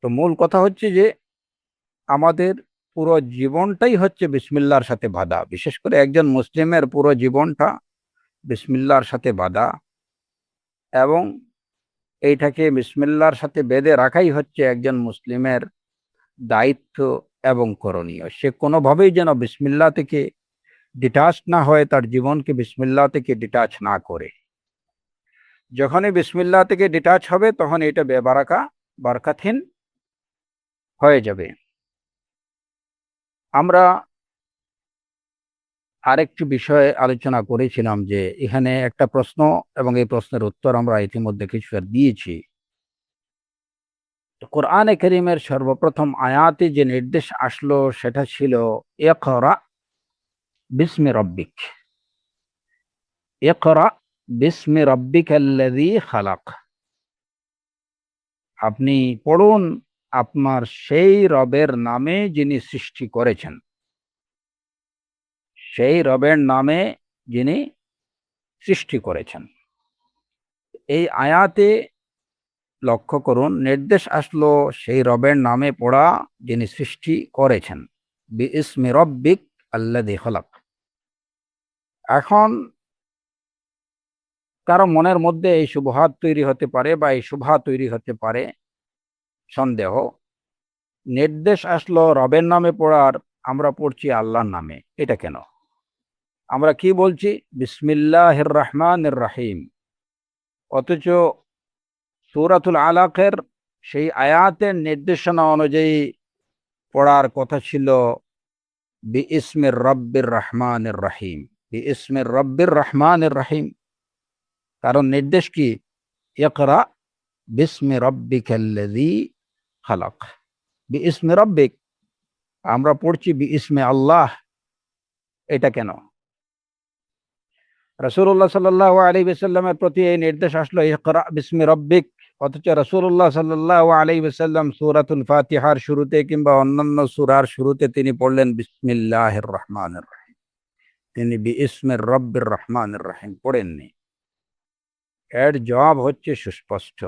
তো মূল কথা হচ্ছে যে আমাদের পুরো জীবনটাই হচ্ছে বিসমিল্লাহর সাথে বাঁধা। বিশেষ করে একজন মুসলিমের পুরো জীবনটা বিসমিল্লাহর সাথে বাঁধা, এবং এইটাকে বিসমিল্লাহর সাথে বেঁধে রাখাই হচ্ছে একজন মুসলিমের দায়িত্ব এবং করণীয়। সে কোনোভাবেই যেন বিসমিল্লাহ থেকে ডিটাচ না হয়, তার জীবনকে বিসমিল্লাহ থেকে ডিটাচ না করে। যখনই বিসমিল্লাহ থেকে ডিটাচ হবে তখন এটা বেবারাকা, বরকতহীন হয়ে যাবে। আমরা আরেকটি বিষয়ে আলোচনা করেছিলাম যে এখানে একটা প্রশ্ন, এবং এই প্রশ্নের উত্তর আমরা ইতিমধ্যে কিছুটা দিয়েছি। কোরআনে কারীমের সর্বপ্রথম আয়াতে যে নির্দেশ আসলো সেটা ছিল ইকরা বিস্মি রব্বিক, ইকরা বিস্মি রব্বিকাল্লাযী খালাক। আপনি পড়ুন আপনার সেই রবের নামে যিনি সৃষ্টি করেছেন, সেই রবের নামে যিনি সৃষ্টি করেছেন। এই আয়াতে লক্ষ্য করুন, নির্দেশ আসলো সেই রবের নামে পড়া যিনি সৃষ্টি করেছেন, বিইসমি রব্বিক আল্লাযী খালাক। এখন কারো মনের মধ্যে এই শুবহাত তৈরি হতে পারে বা এই শুভা তৈরি হতে পারে, সন্দেহ। নির্দেশ আসলো রবের নামে পড়ার, আমরা পড়ছি আল্লাহর নামে, এটা কেন? আমরা কি বলছি? বিসমিল্লাহির রহমানির রহিম। অথচ সূরাতুল আলাকের সেই আয়াতের নির্দেশনা অনুযায়ী পড়ার কথা ছিল বিইসমির রব্বির রহমানির রহিম, বিইসমির রব্বির রহমানির রহিম। কারণ নির্দেশ কি? ইকরা বিস্মি রব্বিকাল্লাযী খালাক, বিইসমি রব্বিক। আমরা পড়ছি বিইসমে আল্লাহ, এটা কেন? রাসূলুল্লাহ সাল্লাল্লাহু আলাইহি ওয়াসাল্লামের প্রতি এই নির্দেশ আসলো ইকরা বিস্মি রব্বিক, অথচ রাসূলুল্লাহ সাল্লাল্লাহু আলাইহি ওয়াসাল্লাম সূরাতুল ফাতিহার শুরুতে কিংবা অন্যান্য সূরার শুরুতে তিনি পড়লেন বিসমিল্লাহির রহমানির রহিম, তিনি বিইসমির রব্বির রহমানির রহিম পড়েননি। এর জবাব হচ্ছে সুস্পষ্ট,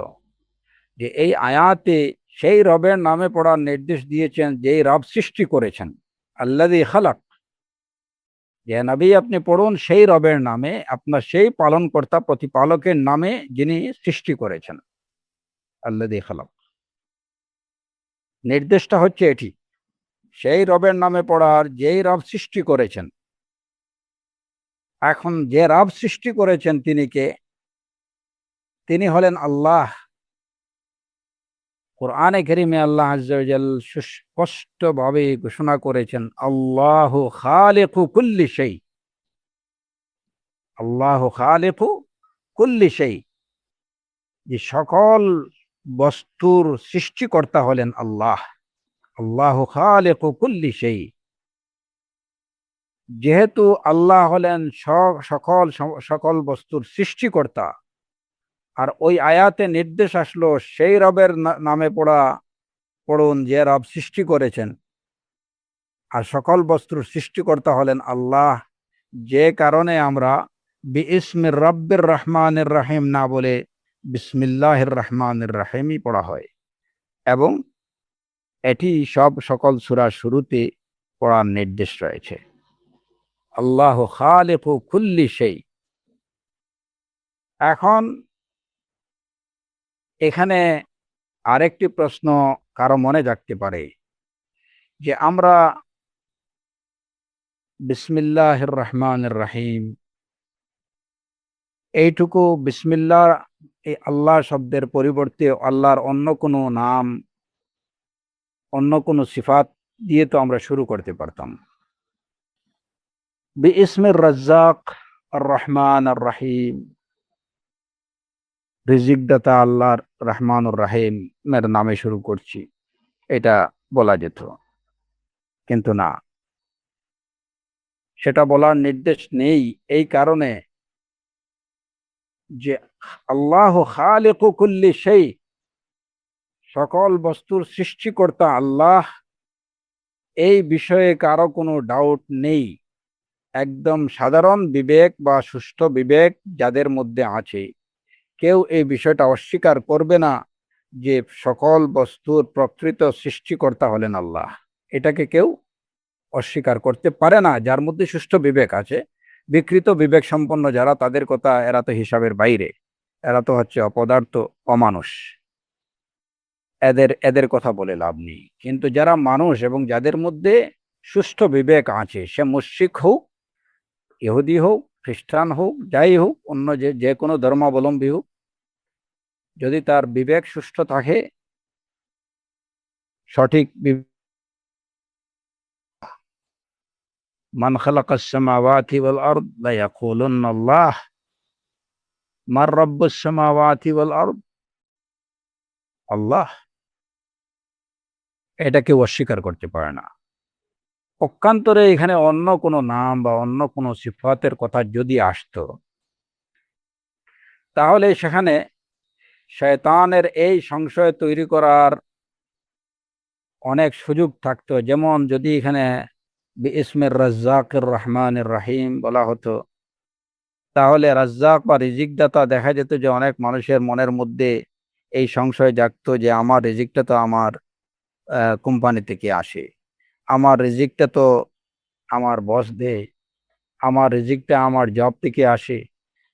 যে এই আয়াতে সেই রবের নামে পড়ার নির্দেশ দিয়েছেন যেই রব সৃষ্টি করেছেন, আল্লাযী খালাক। যে নবী আপনি পড়ুন সেই রবের নামে, আপনার সেই পালনকর্তা প্রতিপালকের নামে যিনি সৃষ্টি করেছেন, আল্লাযী খালাক। নির্দেশটা হচ্ছে এটি, সেই রবের নামে পড়ার যেই রব সৃষ্টি করেছেন। এখন যে রব সৃষ্টি করেছেন তিনি কে? তিনি হলেন আল্লাহ। কোরআনে কারীমে আল্লাহ আযজা ওয়া জাল সুস্পষ্টভাবে ঘোষণা করেছেন, আল্লাহু খালিকু কুল্লি শাই, আল্লাহু খালিকু কুল্লি শাই, যে সকল বস্তুর সৃষ্টিকর্তা হলেন আল্লাহ। আল্লাহু খালিকু কুল্লি শাই। যেহেতু আল্লাহ হলেন সকল বস্তুর সৃষ্টিকর্তা, আর ওই আয়াতে নির্দেশ আসলো সেই রবের নামে পড়ুন যে রব সৃষ্টি করেছেন, আর সকল বস্তুর সৃষ্টিকর্তা হলেন আল্লাহ, যে কারণে আমরা বিইসমির রব্বির রহমানির রহিম না বলে বিসমিল্লাহির রহমানির রহিমই পড়া হয়, এবং এটি সকল সূরার শুরুতে পড়ার নির্দেশ রয়েছে। আল্লাহু খালিকু কুল্লি শাই। এখন এখানে আরেকটি প্রশ্ন কারো মনে জাগতে পারে, যে আমরা বিসমিল্লাহির রহমানির রহিম এইটুকু বিসমিল্লাহ, এই আল্লাহ শব্দের পরিবর্তে আল্লাহর অন্য কোনো নাম, অন্য কোনো সিফাত দিয়ে তো আমরা শুরু করতে পারতাম। বিইসমির রাজ্জাক আর রহমান আর রহিম, রিজিক দাতা আল্লাহর রহমানুর রহিমের নামে শুরু করছি, এটা বলা যেত। কিন্তু না, সেটা বলার নির্দেশ নেই, এই কারণে যে আল্লাহু খালিকু কুল্লি শাই, সকল বস্তুর সৃষ্টিকর্তা আল্লাহ, এই বিষয়ে কারো কোনো ডাউট নেই। একদম সাধারণ বিবেক বা সুষ্ঠু বিবেক যাদের মধ্যে আছে, কেউ এই বিষয়টা অস্বীকার করবে না যে সকল বস্তুর প্রকৃত সৃষ্টিকর্তা হলেন আল্লাহ, এটাকে কেউ অস্বীকার করতে পারে না যার মধ্যে সুষ্ঠু বিবেক আছে। বিকৃত বিবেক সম্পন্ন যারা, তাদের কথা এরা তো হিসাবের বাইরে, এরা তো হচ্ছে অপদার্থ, অমানুষ, এদের এদের কথা বলে লাভ নেই। কিন্তু যারা মানুষ এবং যাদের মধ্যে সুষ্ঠু বিবেক আছে, সে মুশরিক হোক, ইহুদি হোক, খ্রিস্টান হোক, যাই হোক, অন্য যে কোনো ধর্মাবলম্বী হোক, যদি তার বিবেক সুষ্ঠু থাকে, সঠিক মান খালাকাস সামাওয়াতি ওয়াল আরদ লা ইয়াকুলুন্না আল্লাহ, মার রাব্বুস সামাওয়াতি ওয়াল আরদ, আল্লাহ, এটা কেউ অস্বীকার করতে পারে না। পক্ষান্তরে এখানে অন্য কোনো নাম বা অন্য কোনো সিফাতের কথা যদি আসতো, তাহলে সেখানে শয়তানের এই সংশয় তৈরি করার অনেক সুযোগ থাকতো। যেমন যদি এখানে বিইসমির রাজ্জাকির রহমানির রহিম বলা হতো, তাহলে রাজ্জাক বা রিজিকদাতা, দেখা যেত যে অনেক মানুষের মনের মধ্যে এই সংশয় জাগতো যে আমার রিজিকটা তো আমার কোম্পানি থেকে আসে, আমার রিজিকটা তো আমার বস দেয়, আমার রিজিকটা আমার জব থেকে আসে,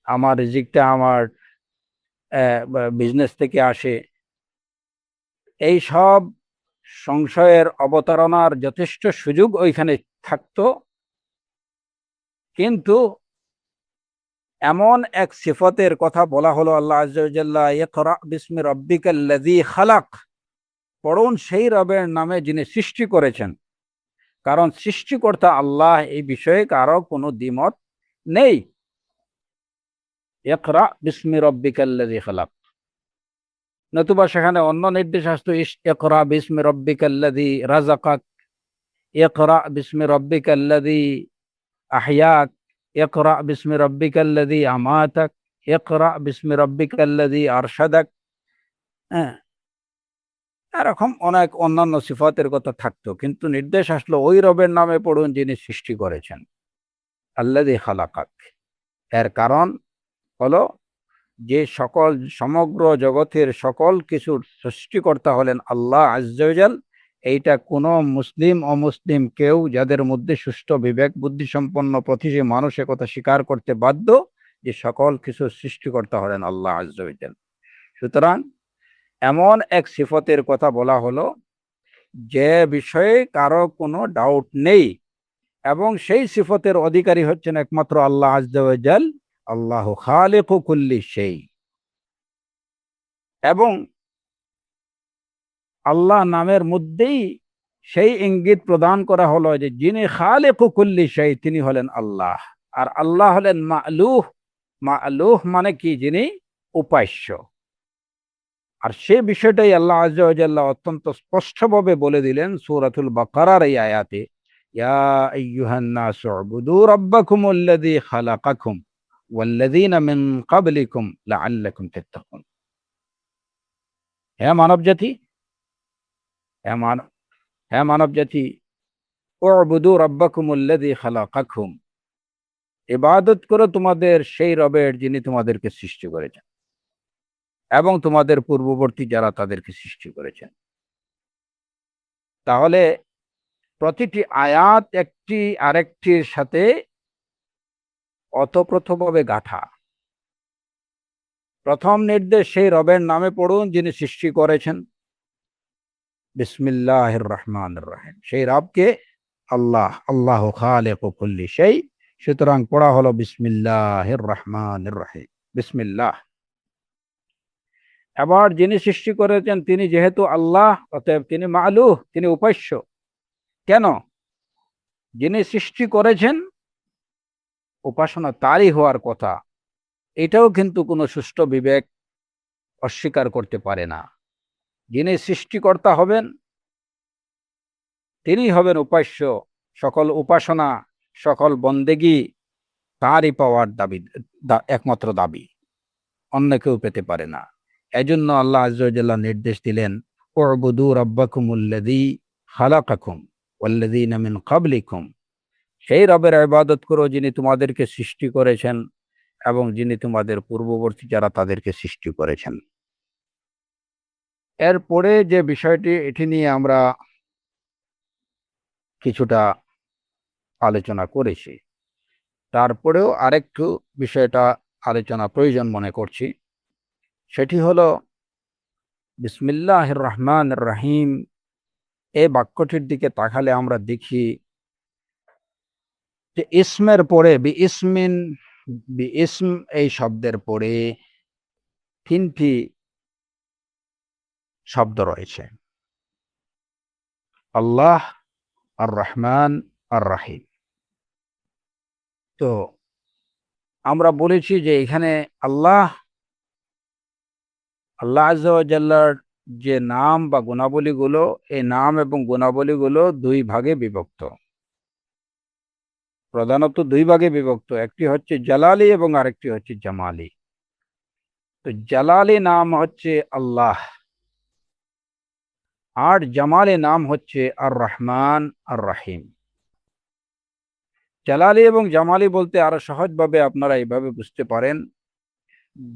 আমার রিজিকটা আমার বিজনেস থেকে আসে। এই সব সংশয়ের অবতারণার যথেষ্ট সুযোগ ওইখানে থাকতো। কিন্তু এমন এক সিফতের কথা বলা হলো, আল্লাহ আযজা ওয়া জাল্লা, ইকরা বিসমি রাব্বিকাল্লাযী খালাক, পড়ুন সেই রবের নামে যিনি সৃষ্টি করেছেন। কারণ সৃষ্টিকর্তা আল্লাহ, এই বিষয়ে কারো কোনো দ্বিমত নেই। ইকরা বিসমি রাব্বিকাল্লাযী খালাক, নতুবা সেখানে অন্য নির্দেশ আসতো, ইকরা বিসমি রাব্বিকাল্লাযী রাযাকাক, ইকরা বিসমি রাব্বিকাল্লাযী আহইয়াক, ইকরা বিসমি রাব্বিকাল্লাযী আমাতাক, ইকরা বিসমি রাব্বিকাল্লাযী আরশাদাক। হ্যাঁ, এরকম অনেক অন্যান্য সিফাতের কথা থাকতো, কিন্তু নির্দেশ আসলো ওই রবের নামে পড়ুন যিনি সৃষ্টি করেছেন, আল্লাযী খালাকাক। এর কারণ হলো যে সকল সমগ্র জগতের সকল কিছুর সৃষ্টিকর্তা হলেন আল্লাহ আযজা ওয়া জাল। এইটা কোনো মুসলিম অমুসলিম কেউ যাদের মধ্যে সুষ্ঠু বিবেক বুদ্ধি সম্পন্ন প্রতিটি মানুষ একথা স্বীকার করতে বাধ্য যে সকল কিছুর সৃষ্টিকর্তা হলেন আল্লাহ আযজা ওয়া জাল। সুতরাং এমন এক সিফতের কথা বলা হলো যে বিষয়ে কারো কোনো ডাউট নেই, এবং সেই সিফতের অধিকারী হচ্ছেন একমাত্র আল্লাহ আযজা ওয়া জাল, আল্লাহু খালিকু কুল্লি শাই। এবং আল্লাহ নামের মধ্যেই সেই ইঙ্গিত প্রদান করা হলো যে যিনি খালিকু কুল্লি শাই, তিনি হলেন আল্লাহ। আর আল্লাহ হলেন মা'লুহ। মা'লুহ মানে কি? যিনি উপাস্য। আর সে বিষয়টাই আল্লাহ আযজা ওয়া জাল্লা অত্যন্ত স্পষ্টভাবে বলে দিলেন সূরাতুল বাকারার এই আয়াতে, ইয়া আইয়ুহান নাসু উবুদু রাব্বাকুমুল্লাযী খালাকাকুম ওয়াল্লাযীনা মিন ক্বাবলিকুম লাআল্লাকুম তাত্তাকুন। হে মানব জাতি, হে মানব হে মানব জাতি, উবুদু রাব্বাকুমুল্লাযী খালাকাকুম, ইবাদত করো তোমাদের সেই রবের যিনি তোমাদেরকে সৃষ্টি করেছেন এবং তোমাদের পূর্ববর্তী যারা তাদেরকে সৃষ্টি করেছেন। তাহলে প্রতিটি আয়াত একটি আরেকটির সাথে ওতপ্রোতভাবে গাঁথা। প্রথম নির্দেশ সেই রবের নামে পড়ুন যিনি সৃষ্টি করেছেন, বিসমিল্লাহির রহমানির রহিম। সেই রবকে আল্লাহ, আল্লাহু খালিকু কুল্লি শাই। সুতরাং পড়া হলো বিসমিল্লাহির রহমানির রহিম, বিসমিল্লাহ। আবার যিনি সৃষ্টি করেছেন তিনি যেহেতু আল্লাহ, অতএব তিনি মা'লুহ, তিনি উপাস্য। কেন? যিনি সৃষ্টি করেছেন, উপাসনা তারই হওয়ার কথা। এটাও কিন্তু কোনো সুষ্ঠু বিবেক অস্বীকার করতে পারে না। যিনি সৃষ্টিকর্তা হবেন তিনি হবেন উপাস্য। সকল উপাসনা, সকল বন্দেগী তারই পাওয়ার দাবি, একমাত্র দাবি, অন্য কেউ পেতে পারে না। এজন্য আল্লাহ আযজা ওয়া জাল্লা নির্দেশ দিলেন, উবুদু রাব্বাকুমুল্লাযী খালাকাকুম ওয়াল্লাযীনা মিন ক্বাবলিকুম, সেই রবের ইবাদত করো যিনি তোমাদেরকে সৃষ্টি করেছেন এবং যিনি তোমাদের পূর্ববর্তী যারা তাদেরকে সৃষ্টি করেছেন। এরপরে যে বিষয়টি এটি নিয়ে আমরা কিছুটা আলোচনা করেছি, তারপরেও আরেকটু বিষয়টা আলোচনা প্রয়োজন মনে করছি। সেটি হলো বিসমিল্লাহির রহমানির রহিম এই বাক্যটির দিকে তাকালে আমরা দেখি যে ইসমের পরে ইসম এই শব্দের পরে তিনটি শব্দ রয়েছে, আল্লাহ, আর রহমান, আর রাহিম। তো আমরা বলেছি যে এখানে আল্লাহ আজ্জা ওয়া জাল্লার যে নাম বা গুণাবলীগুলো, এই নাম এবং গুণাবলীগুলো দুই ভাগে বিভক্ত, প্রধানত দুই ভাগে বিভক্ত। একটি হচ্ছে জালালি এবং আরেকটি হচ্ছে জামালি। তো জালালি নাম হচ্ছে আল্লাহ, আর জামালি নাম হচ্ছে আর রহমান, আর রাহিম। জালালি এবং জামালি বলতে আরো সহজভাবে আপনারা এইভাবে বুঝতে পারেন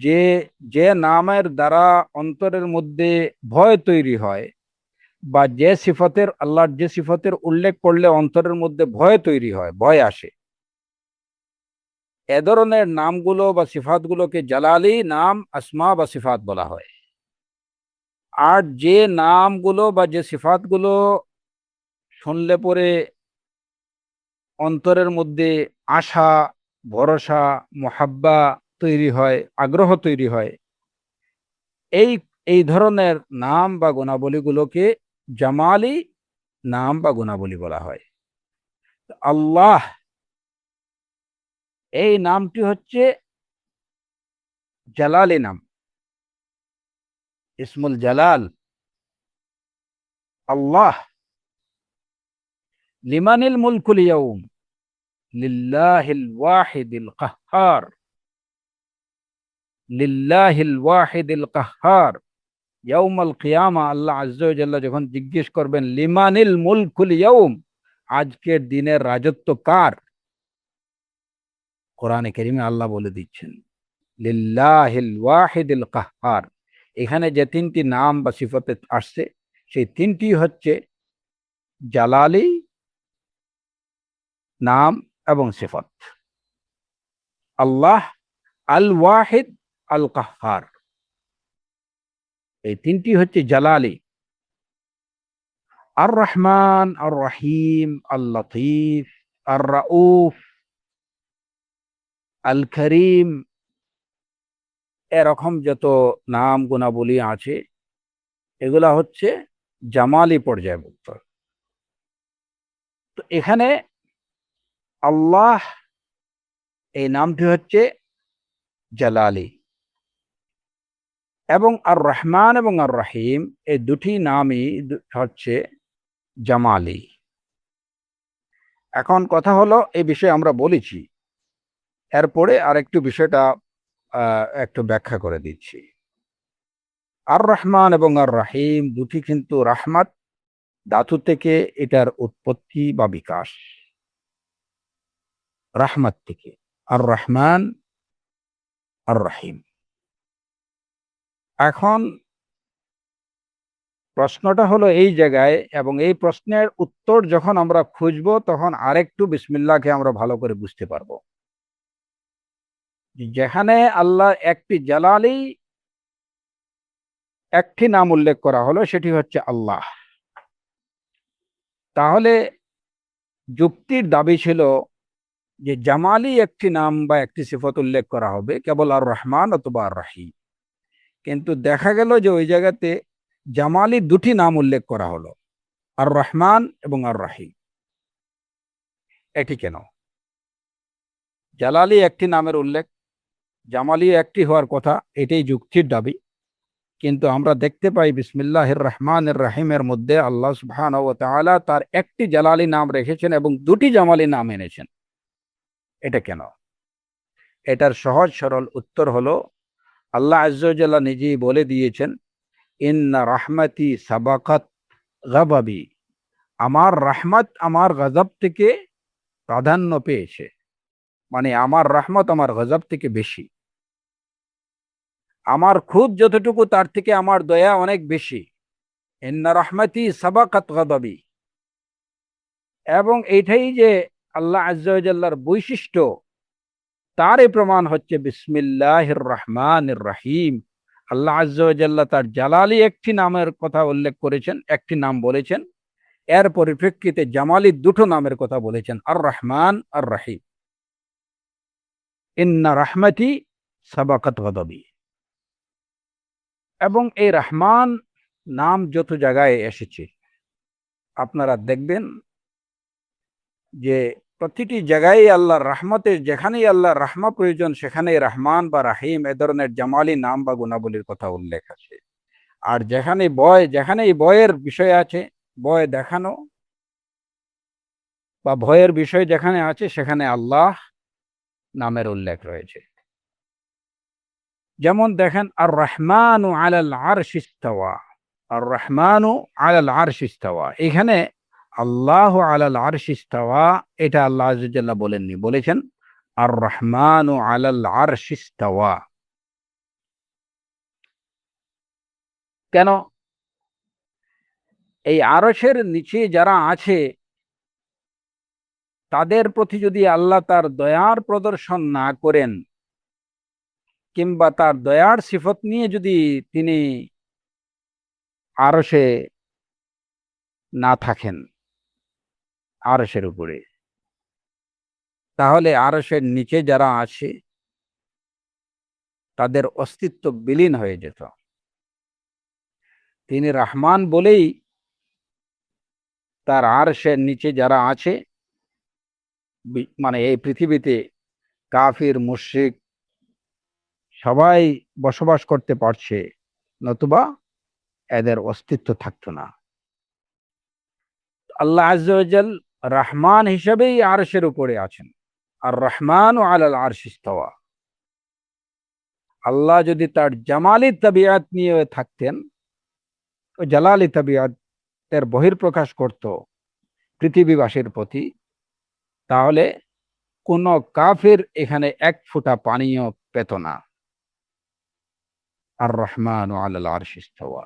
যে যে নামের দ্বারা অন্তরের মধ্যে ভয় তৈরি হয়, বা যে সিফতের আল্লাহর যে সিফতের উল্লেখ করলে অন্তরের মধ্যে ভয় তৈরি হয়, ভয় আসে, এ ধরনের নামগুলো বা সিফাতগুলোকে জালালি নাম, আসমা বা সিফাত বলা হয়। আর যে নামগুলো বা যে সিফাতগুলো শুনলে পরে অন্তরের মধ্যে আশা, ভরসা, মোহাব্বা তৈরি হয়, আগ্রহ তৈরি হয়, এই এই ধরনের নাম বা গুণাবলীগুলোকে জামালি নাম বা গুণাবলী বলা হয়। আল্লাহ এই নামটি হচ্ছে জালালি নাম, ইসমুল জালাল। আল্লাহ, লিমানিল মুলকুল ইয়াউম লিল্লাহিল ওয়াহিদিল কাহ্হার, লিল্লাহিল ওয়াহিদিল কাহ্হার। ইয়াউমাল কিয়ামা আল্লাহ আজ্জা ওয়া জাল্লা যখন জিজ্ঞেস করবেন লিমানিল মুলকুল ইয়াউম, আজকের দিনের রাজত্ব কার, কোরআনে কারীমে আল্লাহ বলে দিচ্ছেন লিল্লাহিল ওয়াহিদিল কাহ্হার। এখানে যে তিনটি নাম বা সিফতে আসছে, সেই তিনটি হচ্ছে জালালি নাম এবং সিফত। আল্লাহ, আল ওয়াহিদ, আল কাহ্হার, এই তিনটি হচ্ছে জালালি। আর রহমান, আর রহিম, আল লতিফ, আর রাউফ, আল করিম, এরকম যত নাম গুণাবলী আছে এগুলা হচ্ছে জামালি পর্যায়ভুক্ত। তো এখানে আল্লাহ এই নামটি হচ্ছে জালালি, এবং আর রহমান এবং আর রহিম এই দুটি নামই হচ্ছে জামালি। এখন কথা হলো এই বিষয়ে আমরা বলেছি, এরপরে আরেকটু বিষয়টা একটু ব্যাখ্যা করে দিচ্ছি। আর রহমান এবং আর রাহিম দুটি কিন্তু রাহমাত ধাতু থেকে এটার উৎপত্তি বা বিকাশ, রাহমাত থেকে আর রহমান, আর রাহিম। এখন প্রশ্নটা হলো এই জায়গায়, এবং এই প্রশ্নের উত্তর যখন আমরা খুঁজবো তখন আরেকটু বিসমিল্লাহকে আমরা ভালো করে বুঝতে পারবো। যেখানে আল্লাহ একটি জালালি একটি নাম উল্লেখ করা হলো, সেটি হচ্ছে আল্লাহ, তাহলে যুক্তির দাবি ছিল যে জামালি একটি নাম বা একটি সিফত উল্লেখ করা হবে কেবল আর রহমান অথবা আর রাহিম। কিন্তু দেখা গেল যে ওই জায়গাতে জামালি দুটি নাম উল্লেখ করা হলো, আর রহমান এবং আর রাহিম। এটি কেন? জালালি একটি নামের উল্লেখ, জামালি একটি হওয়ার কথা, এটাই যুক্তির দাবি। কিন্তু আমরা দেখতে পাই বিসমিল্লাহির রহমানির রহিমের মধ্যে আল্লাহ সুবহানাহু ওয়া তাআলা তার একটি জালালি নাম রেখেছেন এবং দুটি জামালি নাম এনেছেন। এটা কেন? এটার সহজ সরল উত্তর হলো আল্লাহ আজ্জা ওয়া জাল্লা নিজেই বলে দিয়েছেন, ইন্না রাহমাতি সাবাকাত গাযাবি, আমার রাহমত আমার গজব থেকে প্রাধান্য পেয়েছে, মানে আমার রহমত আমার গজব থেকে বেশি। আমার খুদ যতটুকু তার থেকে আমার দয়া অনেক বেশি। ইন্না রাহমাতি সাবাকাত গাদাবি। এবং এইটাই যে আল্লাহ আজ্জা ওয়া জাল্লার বৈশিষ্ট্য, তারই প্রমাণ হচ্ছে বিসমিল্লাহির রহমানির রহিম। আল্লাহ আজ্জা ওয়া জাল্লা তার জালালি একটি নামের কথা উল্লেখ করেছেন, একটি নাম বলেছেন, এর পরিপ্রেক্ষিতে জামালি দুটো নামের কথা বলেছেন, আর রহমান আর রহিম। ইন্না রাহমাতি সাবাকাত গাদাবি। এবং এই রহমান নাম যত জায়গায় এসেছে আপনারা দেখবেন যে প্রতিটি জায়গায় আল্লাহর রহমতের, যেখানেই আল্লাহর রাহমা প্রয়োজন সেখানেই রহমান বা রাহিম এ ধরনের জামালি নাম বা গুণাবলীর কথা উল্লেখ আছে। আর যেখানেই ভয়ের বিষয় আছে, ভয় দেখানো বা ভয়ের বিষয় যেখানে আছে সেখানে আল্লাহ নামের উল্লেখ রয়েছে। যেমন দেখেন, আর রহমানু আলাল আরশি ইস্তাওয়া। আর রহমানু আলাল আরশি ইস্তাওয়া, এখানে আল্লাহ আলাল আরশি ইস্তাওয়া এটা আল্লাহ আযজা ওয়া জাল্লা বলেননি, বলেছেন আর রহমানু আলাল আরশি ইস্তাওয়া। কেন? এই আরশের নিচে যারা আছে তাদের প্রতি যদি আল্লাহ তার দয়ার প্রদর্শন না করেন, কিংবা তার দয়ার সিফত নিয়ে যদি তিনি আরশে না থাকেন, আরশের উপরে, তাহলে আরশের নিচে যারা আছে তাদের অস্তিত্ব বিলীন হয়ে যেত। তিনি রহমান বলেই তার আরশের নিচে যারা আছে, মানে এই পৃথিবীতে কাফির মুশরিক সবাই বসবাস করতে পারছে, নতুবা এদের অস্তিত্ব থাকতো না। আল্লাহ আযজা ওয়া জাল রহমান হিসেবেই আরশের উপরে আছেন। আর রহমান আলাল আরশি ইস্তাওয়া। আল্লাহ যদি তার জামালি তাবিয়াত নিয়ে থাকতেন, ও জালালি তাবিয়াতের বহির্প্রকাশ করত পৃথিবীবাসীর প্রতি, তাহলে কোন কাফির এখানে এক ফোঁটা পানিও পেত না। আর রহমান আলাল আরশি ইস্তাওয়া।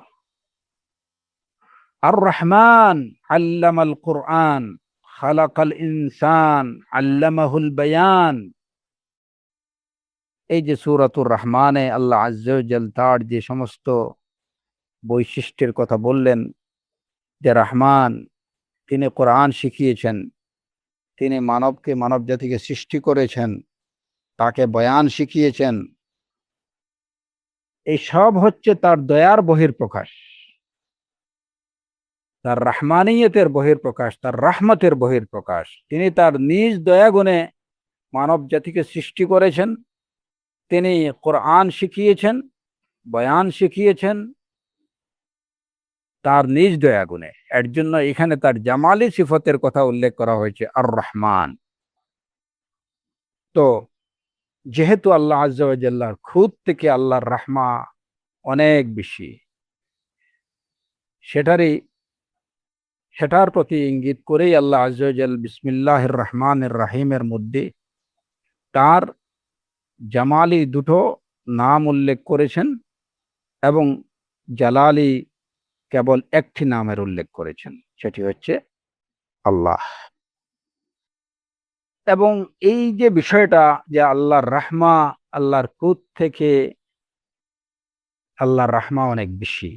আর রহমান আল্লামাল কুরআন খালাকাল ইনসান আল্লামাহুল বায়ান। এই যে সূরাতুর রহমানে আল্লাহ আযজা ওয়া জাল তার যে সমস্ত বৈশিষ্ট্যের কথা বললেন, যে রহমান তিনি কোরআন শিখিয়েছেন, তিনি মানবকে, মানব জাতিকে সৃষ্টি করেছেন, তাকে বয়ান শিখিয়েছেন, এই সব হচ্ছে তার দয়ার বহির্প্রকাশ, তার রাহমানিয়তের বহির্প্রকাশ, তার রাহমতের বহির্প্রকাশ। তিনি তার নিজ দয়াগুণে মানব জাতিকে সৃষ্টি করেছেন, তিনি কোরআন শিখিয়েছেন, বয়ান শিখিয়েছেন তার নিজ দয়াগুণে। এর জন্য এখানে তার জামালি সিফতের কথা উল্লেখ করা হয়েছে, আর রহমান। তো যেহেতু আল্লাহ আযজা ওয়া জাল্লার খুদ থেকে আল্লাহর রাহমা অনেক বেশি, সেটার প্রতি ইঙ্গিত করেই আল্লাহ আযজা ওয়া জাল বিসমিল্লাহির রহমানির রহিমের মধ্যে তার জামালি দুটো নাম উল্লেখ করেছেন এবং জালালি কেবল একটি নামের উল্লেখ করেছেন, সেটি হচ্ছে আল্লাহ। এবং এই যে বিষয়টা যে আল্লাহর রাহমা, আল্লাহর কুদ থেকে আল্লাহর রাহমা অনেক বেশি,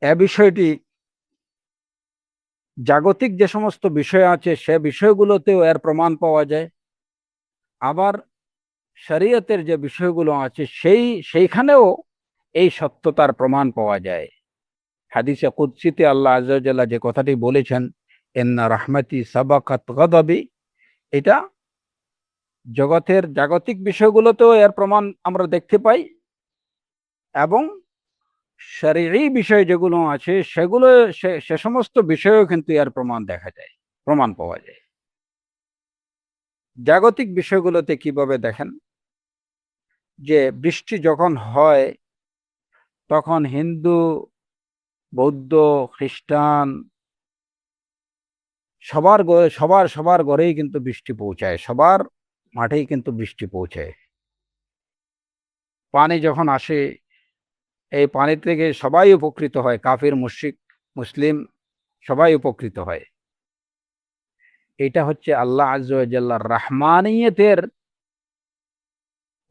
এ বিষয়টি জাগতিক যে সমস্ত বিষয় আছে সে বিষয়গুলোতেও এর প্রমাণ পাওয়া যায়। আবার শরীয়তের যে বিষয়গুলো আছে সেইখানেও এই সত্যতার প্রমাণ পাওয়া যায়। হাদিসে কুদসিতে আল্লাহ আযজা ওয়া জাল্লা যে কথাটি বলেছেন, ইন্না রাহমাতি সাবাকাত গাদাবি, এটা জগতের জাগতিক বিষয়গুলোতেও এর প্রমাণ আমরা দেখতে পাই, এবং শরঈ বিষয় যেগুলো আছে সেগুলো সে সমস্ত বিষয়েও কিন্তু এর প্রমাণ দেখা যায়, প্রমাণ পাওয়া যায়। জাগতিক বিষয়গুলোতে কিভাবে দেখেন, যে বৃষ্টি যখন হয় তখন হিন্দু, বৌদ্ধ, খ্রিস্টান সবার ঘরেই কিন্তু বৃষ্টি পৌঁছায়, সবার মাঠেই কিন্তু বৃষ্টি পৌঁছায়। পানি যখন আসে, এই পানি থেকে সবাই উপকৃত হয়, কাফির, মুশরিক, মুসলিম সবাই উপকৃত হয়। এটা হচ্ছে আল্লাহ আজ্জা ওয়া জাল্লার রাহমানিয়তের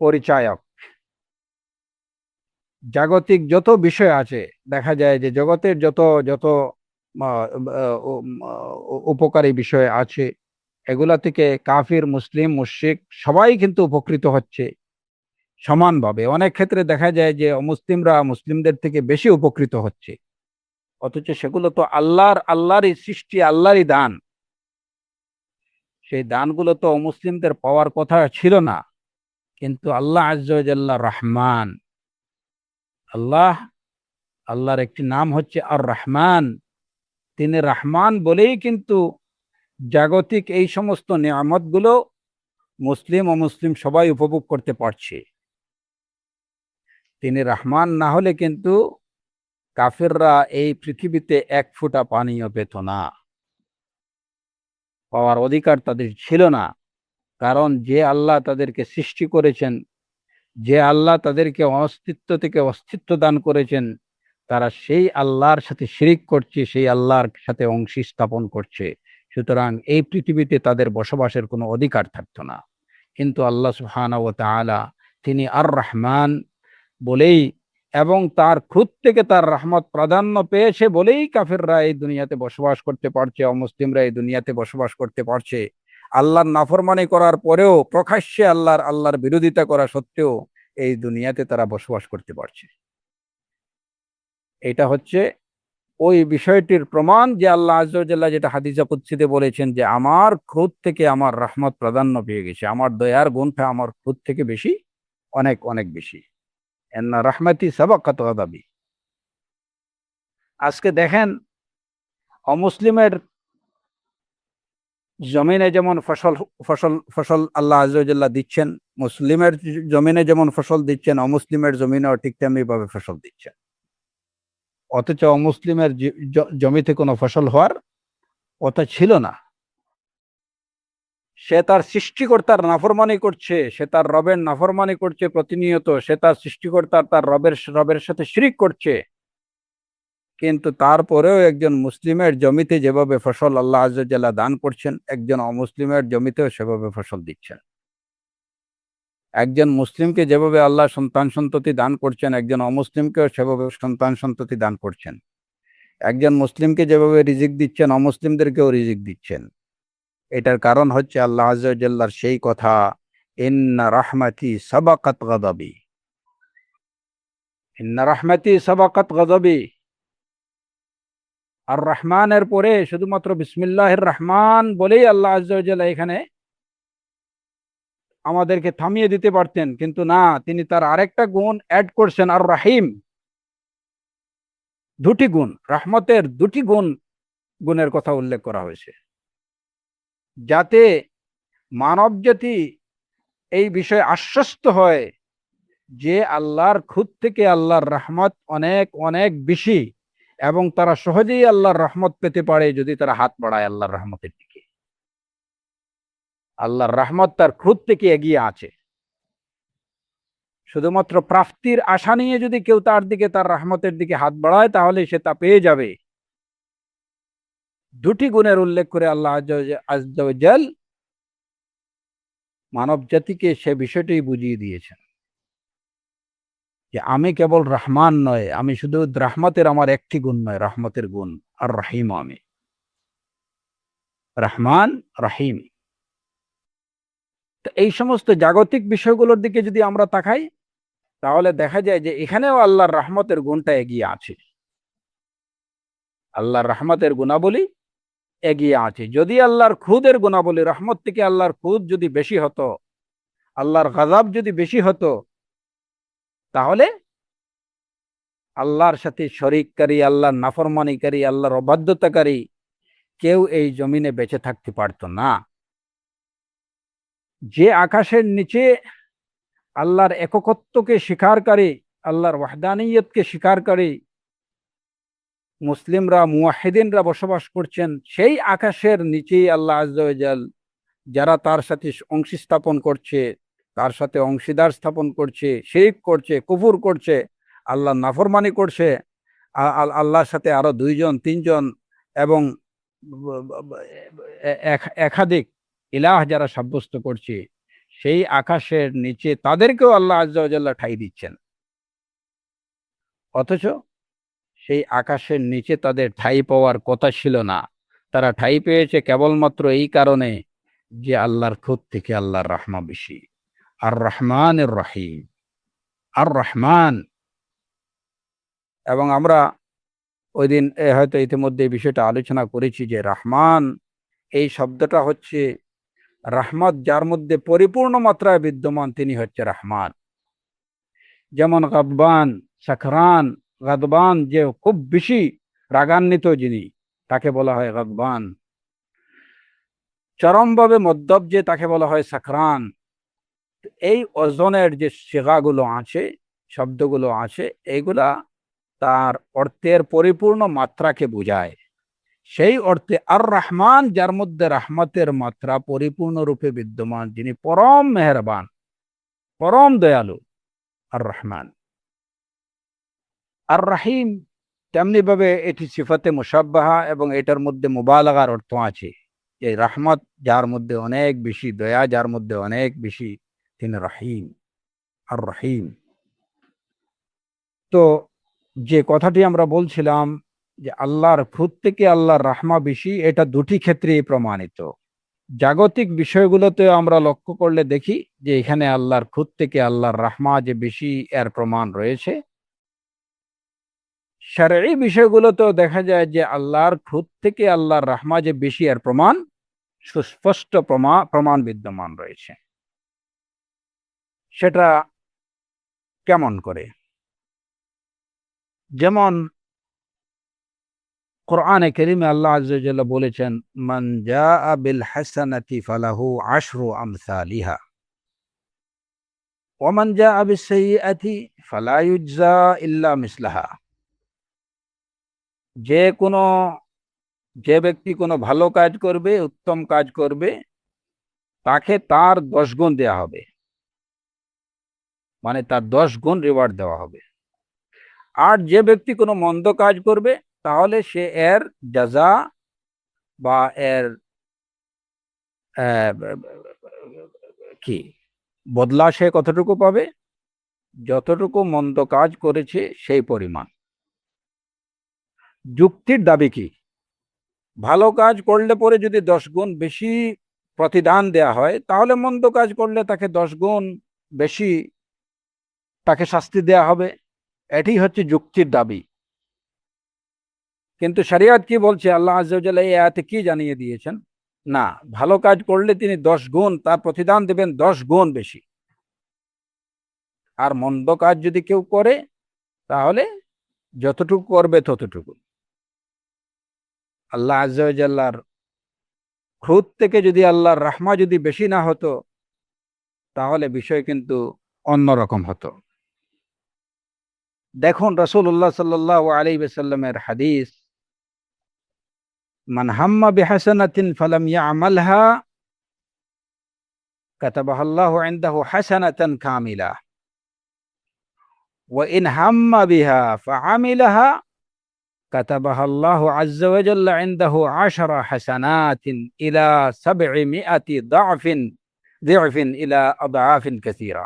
পরিচায়ক। জাগতিক যত বিষয় আছে, দেখা যায় যে জগতের যত যত উপকারী বিষয় আছে, এগুলা থেকে কাফির, মুসলিম, মুশরিক সবাই কিন্তু উপকৃত হচ্ছে সমানভাবে। অনেক ক্ষেত্রে দেখা যায় যে অমুসলিমরা মুসলিমদের থেকে বেশি উপকৃত হচ্ছে, অথচ সেগুলো তো আল্লাহরই সৃষ্টি, আল্লাহরই দান। সেই দানগুলো তো অমুসলিমদের পাওয়ার কথা ছিল না, কিন্তু আল্লাহ আজ্জা ওয়া জাল্লা রহমান। আল্লাহ, আল্লাহর একটি নাম হচ্ছে আর রহমান। তিনি রহমান বলেই কিন্তু জাগতিক এই সমস্ত নিয়ামতগুলো মুসলিম অমুসলিম সবাই উপভোগ করতে পারছে। তিনি রহমান না হলে কিন্তু কাফিররা এই পৃথিবীতে এক ফোঁটা পানিও পেত না, পাওয়ার অধিকার তাদের ছিল না। কারণ যে আল্লাহ তাদেরকে সৃষ্টি করেছেন, যে আল্লাহ তাদেরকে অস্তিত্ব থেকে অস্তিত্ব দান করেছেন, তারা সেই আল্লাহর সাথে শিরিক করছে, সেই আল্লাহর সাথে অংশী স্থাপন করছে। সুতরাং এই পৃথিবীতে তাদের বসবাসের কোনো অধিকার থাকতো না। কিন্তু আল্লাহ সুবহানাহু ওয়া তাআলা তিনি আর রহমান বলেই, এবং তার খুদ থেকে তার রহমত প্রাধান্য পেয়েছে বলেই কাফিররা এই দুনিয়াতে বসবাস করতে পারছে, অমুসলিমরা এই দুনিয়াতে বসবাস করতে পারছে। আল্লাহর নাফরমানি করার পরেও, প্রকাশ্যে আল্লাহর বিরোধিতা করা সত্ত্বেও এই দুনিয়াতে তারা বসবাস করতে পারছে। এটা হচ্ছে ওই বিষয়টির প্রমাণ যে আল্লাহ আজ্জা ওয়া জাল্লা যেটা হাদিসে কুদসিতে বলেছেন যে আমার ক্রোধ থেকে আমার রহমত প্রাধান্য পেয়ে গেছে, আমার দয়ার গুণটা আমার ক্রোধ থেকে বেশি, অনেক অনেক বেশি। ইন্না রাহমাতি সাবাকাত গাদাবি। আজকে দেখেন, অমুসলিমের জমিনে যেমন ফসল ফসল ফসল আল্লাহ আজ্জা ওয়া জাল্লা দিচ্ছেন, মুসলিমের জমিনে যেমন ফসল দিচ্ছেন, অমুসলিমের জমিনেও ঠিক তেমনি ভাবে ফসল দিচ্ছেন। অথচ অমুসলিমের জমিতে কোনো ফসল হওয়ার কথা ছিল না। সে তার সৃষ্টিকর্তার নাফরমানি করছে, সে তার রবের নাফরমানি করছে প্রতিনিয়ত, সে তার সৃষ্টিকর্তার, তার রবের সাথে শিরিক করছে। কিন্তু তারপরেও একজন মুসলিমের জমিতে যেভাবে ফসল আল্লাহ আজ্জা ওয়া জাল্লা দান করছেন, একজন অমুসলিমের জমিতেও সেভাবে ফসল দিচ্ছেন। একজন মুসলিমকে যেভাবে আল্লাহ সন্তান সন্ততি দান করছেন, একজন অমুসলিমকেও সেভাবে সন্তান সন্ততি দান করছেন। একজন মুসলিমকে যেভাবে রিজিক দিচ্ছেন, অমুসলিমদেরকেও রিজিক দিচ্ছেন। এটার কারণ হচ্ছে আল্লাহ আজ্জা ওয়া জাল্লার সেই কথা, ইন্না রাহমাতি সাবাকাত গাদাবি। ইন্না রাহমাতি সাবাকাত গাদাবি। আর রহমানের পরে শুধুমাত্র বিসমিল্লাহির রহমান বলেই আল্লাহ আজ্জা ওয়া জাল্লা এখানে আমাদেরকে থামিয়ে দিতে পারতেন, কিন্তু না, তিনি তার আরেকটা গুণ অ্যাড করছেন, আর রাহিম। দুটি গুণ, রহমতের দুটি গুণের কথা উল্লেখ করা হয়েছে, যাতে মানব জাতি এই বিষয়ে আশ্বস্ত হয় যে আল্লাহর খুদ থেকে আল্লাহর রহমত অনেক অনেক বেশি, এবং তারা সহজেই আল্লাহর রহমত পেতে পারে যদি তারা হাত বাড়ায় আল্লাহর রহমতের দিকে। আল্লাহর রহমত তার খুদ থেকে এগিয়ে আছে। শুধুমাত্র প্রাপ্তির আশা নিয়ে যদি কেউ তার দিকে, তার রহমতের দিকে হাত বাড়ায়, তাহলে সে তা পেয়ে যাবে। দুটি গুণের উল্লেখ করে আল্লাহ আজ্জা ওয়া জাল মানব জাতিকে সে বিষয়টি বুঝিয়ে দিয়েছেন যে আমি কেবল রহমান নয়, আমি শুধু রহমতের আমার একটি গুণ নয়, রহমতের গুণ আর রহিম। আমি রহমান, রহিম। তো এই সমস্ত জাগতিক বিষয়গুলোর দিকে যদি আমরা তাকাই, তাহলে দেখা যায় যে এখানেও আল্লাহর রহমতের গুণটা এগিয়ে আছে। আল্লাহর রহমতের গুণাবলী এগিয়ে আছে। যদি আল্লাহর খুদের গুণাবলী, রহমত থেকে আল্লাহর খুদ যদি বেশি হতো, আল্লাহর গজব যদি বেশি হতো, তাহলে আল্লাহর সাথে শরিককারী, আল্লাহর নাফরমানিকারী, আল্লাহর অবাধ্যতাকারী কেউ এই জমিনে বেঁচে থাকতে পারত না। যে আকাশের নিচে আল্লাহর একত্বকে স্বীকারকারী, আল্লাহর ওয়াহদানিয়তকে স্বীকারকারী মুসলিমরা, মুওয়াহিদিনরা বসবাস করছেন, সেই আকাশের নিচেই আল্লাহ আজ্জা ওয়া জাল যারা তার সাথে অংশী স্থাপন করছে, তার সাথে অংশীদার স্থাপন করছে, শিরক করছে, কুফর করছে, আল্লাহ নাফরমানি করছে, আল্লাহর সাথে আরো 2 জন 3 জন এবং একাধিক ইলাহ যারা সাব্যস্ত করছে, সেই আকাশের নিচে তাদেরকেও আল্লাহ আজ্জা ওয়া জাল্লা ঠাঁই দিচ্ছেন। অথচ সেই আকাশের নিচে তাদের ঠাঁই পাওয়ার কথা ছিল না। তারা ঠাঁই পেয়েছে কেবলমাত্র এই কারণে যে আল্লাহর খুদ থেকে আল্লাহর রাহমা বেশি। আর রহমানের রহিম, আর রহমান। এবং আমরা ওই দিন হয়তো ইতিমধ্যে এই বিষয়টা আলোচনা করেছি যে রহমান এই শব্দটা হচ্ছে রহমত যার মধ্যে পরিপূর্ণ মাত্রায় বিদ্যমান, তিনি হচ্ছে রহমান। যেমন গদবান, সাকরান, গদবান যে খুব বেশি রাগান্বিত যিনি, তাকে বলা হয় গদবান। চরমভাবে মদ্যপ যে, তাকে বলা হয় সাকরান। এই ওজনের যে শিগাগুলো আছে, শব্দগুলো আছে, এইগুলা তার অর্থের পরিপূর্ণ মাত্রাকে বোঝায়। সেই অর্থে আর রহমান যার মধ্যে রহমতের মাত্রা পরিপূর্ণরূপে বিদ্যমান, যিনি পরম মেহেরবান, পরম দয়ালু, আর রহমান। আর রাহিম তেমনি ভাবে এটি সিফাতে মুশাব্বাহা এবং এটার মধ্যে মুবালাগার অর্থ আছে। যে রহমত যার মধ্যে অনেক বেশি, দয়া যার মধ্যে অনেক বেশি, তিনি রহিম, আর রহিম। তো যে কথাটি আমরা বলছিলাম যে আল্লাহর খুদ থেকে আল্লাহর রাহমা বেশি, এটা দুটি ক্ষেত্রেই প্রমাণিত। জাগতিক বিষয়গুলোতে আমরা লক্ষ্য করলে দেখি যে এখানে আল্লাহর খুদ থেকে আল্লাহর রাহমা যে বেশি, এর প্রমাণ রয়েছে। শারঈ বিষয়গুলোতেও দেখা যায় যে আল্লাহর খুদ থেকে আল্লাহর রাহমা যে বেশি, এর প্রমাণ সুস্পষ্ট প্রমাণ বিদ্যমান রয়েছে। সেটা কেমন করে? যেমন কোরআনে কারীমে আল্লাহ আযজা ওয়া জাল্লা বলেছেন, মান জাআ বিল হাসানাতি ফালাহু আশরু আমসালিহা ওয়া মান জাআ বিস সাইয়্যাতি ফালা ইউজজা ইল্লা মিসলাহা। যে ব্যক্তি কোনো ভালো কাজ করবে, উত্তম কাজ করবে, তাকে তার 10 গুণ দেয়া হবে, মানে তার 10 গুণ রিওয়ার্ড দেওয়া হবে। আর যে ব্যক্তি কোনো মন্দ কাজ করবে, তাহলে সে এর জাযা বা এর কি বদলা সে কতটুকু পাবে? যতটুকু মন্দ কাজ করেছে সেই পরিমাণ। যুক্তির দাবি কি? ভালো কাজ করলে পরে যদি 10 গুণ বেশি প্রতিদান দেয়া হয়, তাহলে মন্দ কাজ করলে তাকে 10 গুণ বেশি তাকে শাস্তি দেয়া হবে। এটি হচ্ছে যুক্তির দাবি। কিন্তু শরিয়ত কি বলছে? আল্লাহ আযজা ওয়া জাল্লা এই আয়াতে কি জানিয়ে দিয়েছেন? না, ভালো কাজ করলে তিনি 10 গুণ তার প্রতিদান দেবেন, 10 গুণ বেশি। আর মন্দ কাজ যদি কেউ করে, তাহলে যতটুকু করবে ততটুকু। আল্লাহ আযজা ওয়া জাল্লার খুদ থেকে যদি আল্লাহর রাহমা যদি বেশি না হতো, তাহলে বিষয় কিন্তু অন্যরকম হতো। দেখুন রাসূলুল্লাহ সাল্লাল্লাহু আলাইহি ওয়াসাল্লামের হাদিস, মান হাম্মা বিহাসানাতিন ফালাম ইয়ামালহা কাতাবাহাল্লাহু ইনদাহু হাসানাতান কামিলা ওয়া ইন হাম্মা বিহা ফাআমিলাহা কাতাবাহাল্লাহু আযজা ওয়া জাল্লা ইনদাহু 10 হাসানাতিন ইলা 700 দি'ফিন ইলা আদআফিন কাসীরা।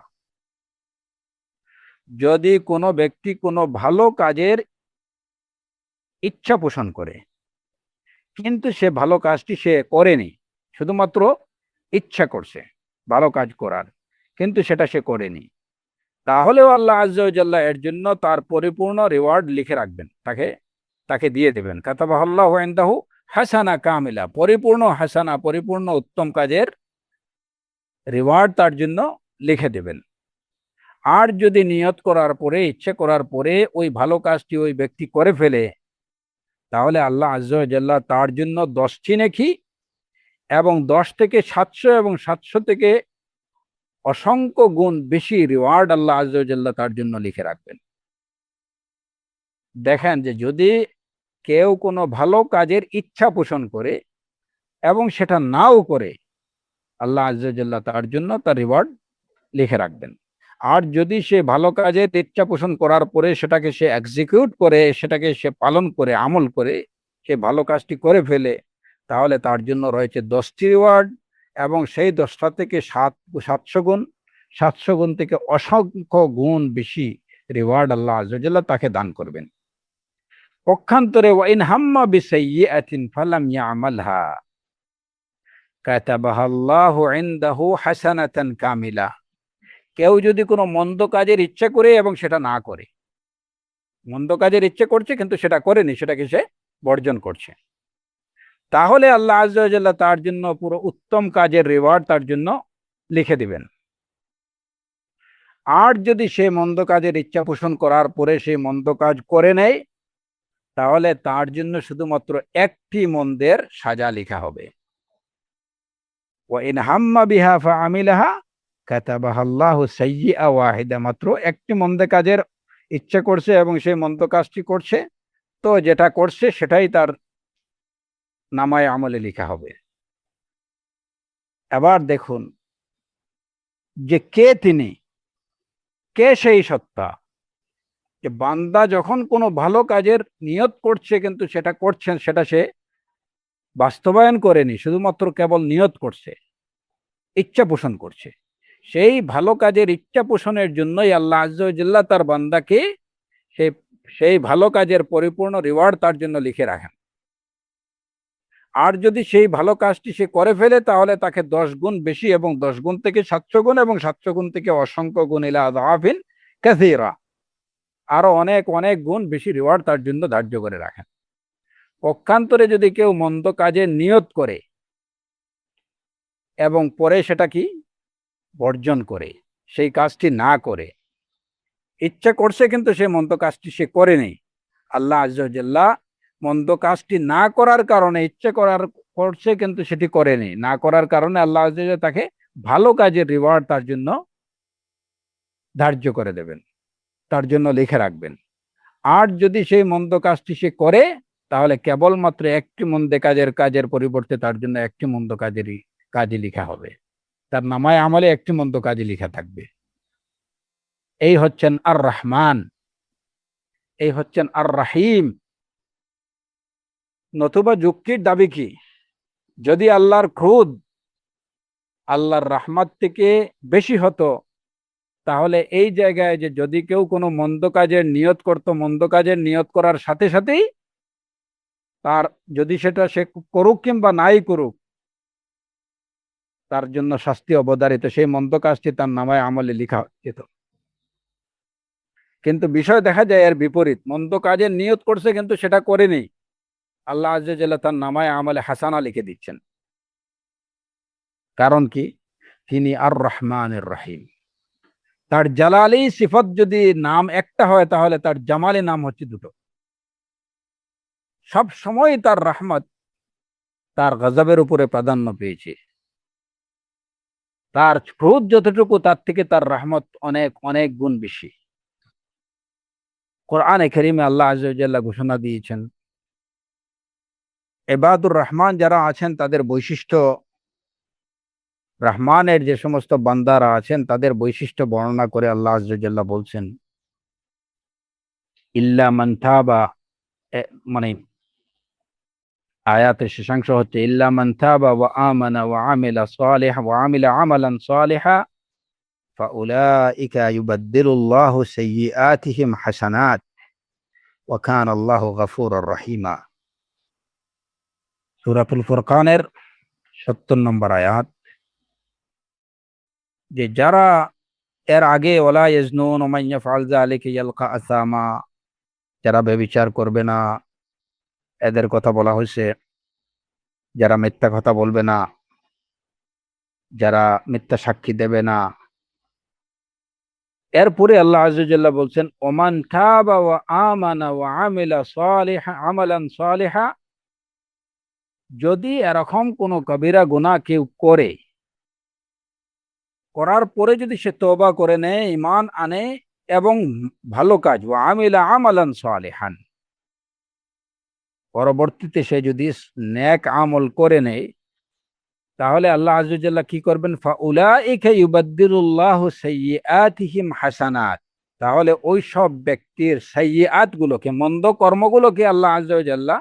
যদি কোনো ব্যক্তি কোনো ভালো কাজের ইচ্ছা পোষণ করে, কিন্তু সে ভালো কাজটি সে করেনি, শুধুমাত্র ইচ্ছা করছে ভালো কাজ করার, কিন্তু সেটা সে করেনি, তাহলেও আল্লাহ আযজা ওয়া জাল্লা এর জন্য তার পরিপূর্ণ রিওয়ার্ড লিখে রাখবেন, তাকে দিয়ে দেবেন। কাতাবাহাল্লাহু ইনদাহু হাসানা কামিলা, পরিপূর্ণ হাসানা, পরিপূর্ণ উত্তম কাজের রিওয়ার্ড তার জন্য লিখে দেবেন। আর যদি নিয়ত করার পরে, ইচ্ছে করার পরে ওই ভালো কাজটি ওই ব্যক্তি করে ফেলে, তাহলে আল্লাহ আযজা ওয়া জাল্লা তার জন্য 10টি নেকি এবং 10 থেকে 700 এবং 700 থেকে অসংখ্য গুণ বেশি রিওয়ার্ড আল্লাহ আযজা ওয়া জাল্লা তার জন্য লিখে রাখবেন। দেখেন যে যদি কেউ কোনো ভালো কাজের ইচ্ছা পোষণ করে এবং সেটা নাও করে, আল্লাহ আযজা ওয়া জাল্লা তার জন্য তার রিওয়ার্ড লিখে রাখবেন। আর যদি সে ভালো কাজের ইচ্ছা পোষণ করার পরে সেটাকে সে এক্সিকিউট করে, সেটাকে সে পালন করে, আমল করে সে ভালো কাজটি করে ফেলে, তাহলে তার জন্য রয়েছে 10টি রিওয়ার্ড, এবং সেই 10টা থেকে 700 গুণ, 700 গুণ থেকে অসংখ্য গুণ বেশি রিওয়ার্ড আল্লাহ আযজা ওয়া জাল্লা তাকে দান করবেন। পক্ষান্তরে ওয়াইন হাম্মা বিসাইয়্যাতিন ফালাম ইয়ামালহা কাতাবাহা আল্লাহু ইনদাহু হাসানাতান কামিলা। কেউ যদি কোনো মন্দ কাজের ইচ্ছা করে এবং সেটা না করে, মন্দ কাজের ইচ্ছে করছে কিন্তু সেটা করেনি, সেটাকে সে বর্জন করছে, তাহলে আল্লাহ আযজা ওয়া জাল্লা তার জন্য পুরো উত্তম কাজের রিওয়ার্ড তার জন্য লিখে দিবেন। আর যদি সে মন্দ কাজের ইচ্ছা পোষণ করার পরে সে মন্দ কাজ করে নেয়, তাহলে তার জন্য শুধুমাত্র একটি মন্দের সাজা লেখা হবে। ওয়াইন হাম্মা বিহা ফাআমিলাহা কাতাবাহা আল্লাহু সাইয়্যিআ ওয়াহিদা। মাত্র একটি মন্দ কাজের ইচ্ছা করছে এবং সেই মন্দ কাজটি করছে, তো যেটা করছে সেটাই তার নামায়ে আমলে লেখা হবে। এবার দেখুন যে কে তিনি, কে সেই সত্তা, যে বান্দা যখন কোনো ভালো কাজের নিয়ত করছে কিন্তু সেটা করছেন, সেটা সে বাস্তবায়ন করেনি, শুধুমাত্র কেবল নিয়ত করছে, ইচ্ছা পোষণ করছে, সেই ভালো কাজের ইচ্ছা পোষণের জন্যই আল্লাহ আযজা ওয়া জাল্লা তার বান্দাকে সেই সেই ভালো কাজের পরিপূর্ণ রিওয়ার্ড তার জন্য লিখে রাখেন। আর যদি সেই ভালো কাজটি সে করে ফেলে, তাহলে তাকে 10 গুণ বেশি, এবং 10 গুণ থেকে 700 গুণ, এবং 700 গুণ থেকে অসংখ্য গুণ ইলা আযআফিন কাসীরা, আরো অনেক অনেক গুণ বেশি রিওয়ার্ড তার জন্য ধার্য করে রাখেন। পক্ষান্তরে যদি কেউ মন্দ কাজের নিয়ত করে এবং পরে সেটা কি বর্জন করে, সেই কাজটি না করে, ইচ্ছা করছে কিন্তু সেই মন্দ কাজটি সে করেনি, আল্লাহ আযজা ওয়া জাল্লা মন্দ কাজটি না করার কারণে, ইচ্ছা করছে কিন্তু সেটি করেনি, না করার কারণে আল্লাহ আযজা ওয়া জাল্লা তাকে ভালো কাজের রিওয়ার্ড তার জন্য ধার্য করে দেবেন, তার জন্য লিখে রাখবেন। আর যদি সেই মন্দ কাজটি সে করে, তাহলে কেবলমাত্র একটি মন্দ কাজের পরিবর্তে তার জন্য একটি মন্দ কাজই লেখা হবে, তার নামায়ে আমলে একটি মন্দ কাজই লেখা থাকবে। এই হচ্ছেন আর রহমান, এই হচ্ছেন আর রাহিম। নতুবা যুক্তির দাবি কি, যদি আল্লাহর ক্রোধ আল্লাহর রহমত থেকে বেশি হতো, তাহলে এই জায়গায় যে যদি কেউ কোনো মন্দ কাজের নিয়ত করত, মন্দ কাজের নিয়ত করার সাথে সাথেই তার, যদি সেটা সে করুক কিংবা নাই করুক, তার জন্য শাস্তি অবধারিত, সেই মন্দ কাজটি তার নামায়ে আমলে লেখা যেত। কিন্তু বিষয় দেখা যায় এর বিপরীত, মন্দ কাজের নিয়ত করছে কিন্তু সেটা করেনি, আল্লাহ আযজা ওয়া জাল্লা তার নামায়ে আমলে হাসানা লিখে দিচ্ছেন। কারণ কি, তিনি আর রহমানের রহিম। তার জালালি সিফত যদি নাম একটা হয়, তাহলে তার জামালি নাম হচ্ছে দুটো। সব সময় তার রহমত তার গজবের উপরে প্রাধান্য পেয়েছে, তার ক্রোধ যতটুকু তার থেকে তার রহমত অনেক অনেক গুণ বেশি। কোরআনে কারীমে আল্লাহ আযজা ওয়া জাল্লা ঘোষণা দিয়েছেন, ইবাদুর রহমান যারা আছেন তাদের বৈশিষ্ট্য, রহমানের যে সমস্ত বান্দারা আছেন তাদের বৈশিষ্ট্য বর্ণনা করে আল্লাহ আযজা ওয়া জাল্লা বলছেন, ইল্লা মান তাবা, মানে আয়াতের শেষাংশ হচ্ছে ইল্লা মান তাবা ওয়া আমানা ওয়া আমিলা আমালান সালিহা ফাউলাইকা ইউবাদদিলুল্লাহু সাইয়্যাতিহিম হাসানাত ওয়া কানা আল্লাহু গফুরুর রহিমা। সূরাতুল ফুরকানের 70 নম্বর আয়াত। যে যারা এর আগে ওয়ালা ইয়াজনুন ওয়া মান ইয়াফআল যালিকা ইয়ালকা আসামা, যারা ব্যভিচার করবে না, এদের কথা বলা হয়েছে। যারা মিথ্যা কথা বলবে না, যারা মিথ্যা সাক্ষী দেবে না। এরপরে আল্লাহ আযজা ওয়া জাল্লা বলছেন, ওমান তাবা ওয়া আমানা ওয়া আমিলা আমালান সালিহা, যদি এরকম কোনো কবিরা গুনাহ কেউ করে, করার পরে যদি সে তওবা করে নেয়, ঈমান আনে এবং ভালো কাজ, ওয়া আমিলা আমালান সালিহান, পরবর্তীতে সে যদি নেক আমল করে নেয়, তাহলে আল্লাহ আযজা ওয়া জাল্লা কি করবেন? ফাউলাইকা ইউবাদদিলুল্লাহু সাইয়্যাতিহিম হাসানাত। তাহলে ওই সব ব্যক্তির সাইয়্যাত গুলোকে, মন্দ কর্মগুলোকে আল্লাহ আযজা ওয়া জাল্লা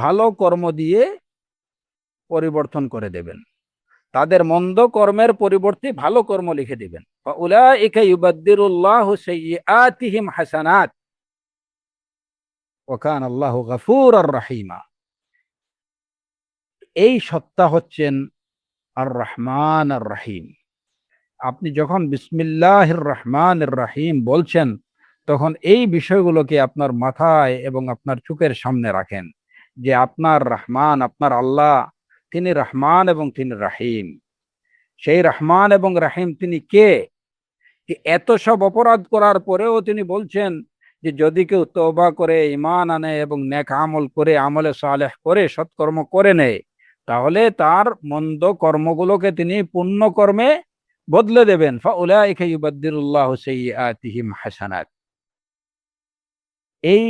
ভালো কর্ম দিয়ে পরিবর্তন করে দেবেন। তাদের মন্দ কর্মের পরিবর্তে ভালো কর্ম লিখে দিবেন। ফাউলাইকা ইউবাদদিলুল্লাহু সাইয়্যাতিহিম হাসানাত ওয়া কানা আল্লাহু গফুরার রহিমা। এই সত্তা হচ্ছেন আর রহমান আর রহিম। আপনি যখন বিসমিল্লাহির রহমানির রহিম বলছেন, তখন এই বিষয়গুলোকে আপনার মাথায় এবং আপনার চোখের সামনে রাখেন যে আপনার রহমান, আপনার আল্লাহ, তিনি রহমান এবং তিনি রাহিম। সেই রহমান এবং রাহিম তিনি কে? যে এত সব অপরাধ করার পরেও তিনি বলছেন যে যদি কেউ তওবা করে, ঈমান আনে এবং নেক আমল করে, আমলে সালেহ করে, সৎকর্ম করে নেয়, তাহলে তার মন্দ কর্মগুলোকে তিনি পুণ্য কর্মে বদলে দেবেন। ফাউলাইকা ইউবাদদিলুল্লাহু সাইয়্যাতিহিম হাসানাত। এই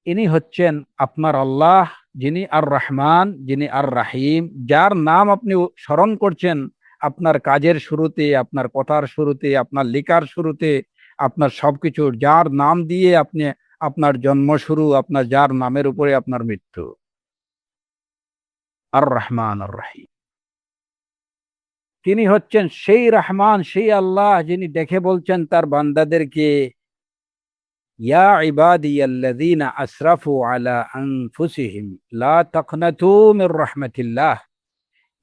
ইনি হচ্ছেন আপনার আল্লাহ, যিনি আর রহমান, যিনি আর রাহিম, যার নাম আপনি স্মরণ করছেন আপনার কাজের শুরুতে, আপনার কথার শুরুতে, আপনার লেখার শুরুতে, আপনার সবকিছুর, যার নাম দিয়ে আপনি আপনার জন্ম শুরু, আপনার যার নামের উপরে আপনার মৃত্যু, আর রহমান আর রাহিম। তিনি হচ্ছেন সেই রহমান, সেই আল্লাহ যিনি দেখে বলছেন তার বান্দাদেরকে, ইয়া ইবাদিয়াল্লাযীনা আসরাফু আলা আনফুসিহিম লা তাকনাতু মির রাহমাতিল্লাহ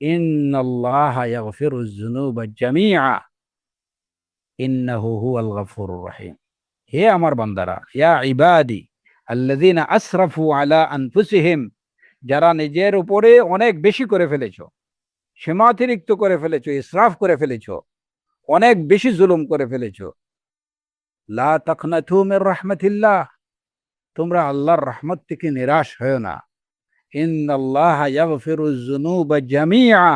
ইন্নাল্লাহা ইয়াগফিরুয যুনুবা জামিআ ইন্নাহু হুয়াল গফুরুর রহিম। হে আমার বান্দারা, ইয়া ইবাদি আল্লাযীনা আসরাফু আলা আনফুসিহিম, যারা নিজের উপরে অনেক বেশি করে ফেলেছো, সীমাতিরিক্ত করে ফেলেছো, ইসরাফ করে ফেলেছো, অনেক বেশি জুলুম করে ফেলেছো, লা তাকনাতু মির রাহমাতিল্লাহ, তোমরা আল্লাহর রহমত থেকে নিরাশ হয়ো না। ইন্নাল্লাহা ইয়াগফিরুয যুনুবা জামিআ,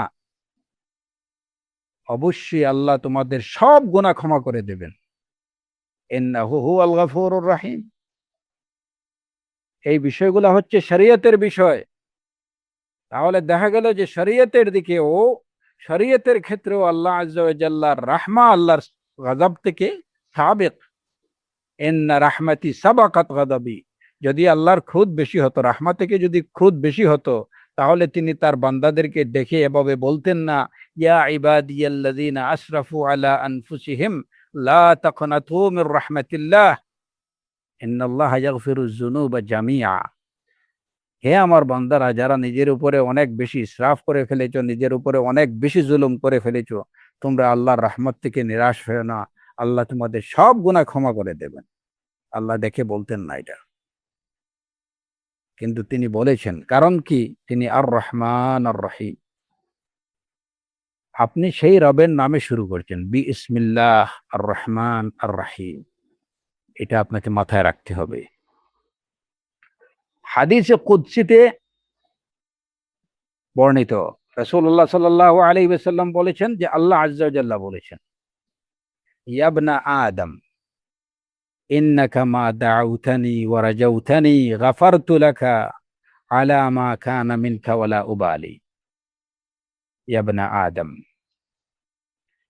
অবশ্যই আল্লাহ তোমাদের সব গুনাহ ক্ষমা করে দেবেন। ইন্নাহু হুয়াল গফুরুর রহিম। এই বিষয়গুলো হচ্ছে শরীয়তের বিষয়। তাহলে দেখা গেল যে শরীয়তের দিকেও, শরীয়তের ক্ষেত্রেও আল্লাহ আযজা ওয়া জাল্লার রাহমা আল্লাহর গজব থেকে সাবেক। ইন্না রাহমাতি সাবাকাত গাদাবি, যদি আল্লাহর ক্রোধ বেশি হতো, রাহমা থেকে যদি ক্রোধ বেশি হতো, তাহলে তিনি তার বান্দাদেরকে দেখে এভাবে বলতেন না, ইয়া ইবাদিয়াল্লাযীনা আসরাফু আলা আনফুসিহিম লা তাকনাতু মির রাহমাতিল্লাহ ইন্নাল্লাহা ইয়াগফিরুয যুনুবা জামিআ। হে আমার বান্দারা, যারা নিজের উপরে অনেক বেশি ইসরাফ করে ফেলেছো, নিজের উপরে অনেক বেশি জুলুম করে ফেলেছো, তোমরা আল্লাহর রহমত থেকে নিরাশ হয়ো না, আল্লাহ তোমাদের সব গুনাহ ক্ষমা করে দেবেন। আল্লাহ দেখে বলতেন না এটা, কিন্তু তিনি বলেছেন। কারণ কি? তিনি আর রহমান আর রহিম। আপনি সেই রবের নামে শুরু করছেন, বিসমিল্লাহ আর রহমান আর রহিম। এটা আপনাকে মাথায় রাখতে হবে। হাদিসে কুদসিতে বর্ণিত, রাসূলুল্লাহ সাল্লাল্লাহু আলাইহি ওয়াসাল্লাম বলেছেন যে আল্লাহ আযজা ওয়া জাল্লা বলেছেন, ইয়া ইবনা আদম ইন্নাকা মা দাউতানি ওয়া রাজাউতানি গাফারতু লাকা আলা মা কানা মিনকা ওয়ালা উবালি। ইয়া ইবনা আদম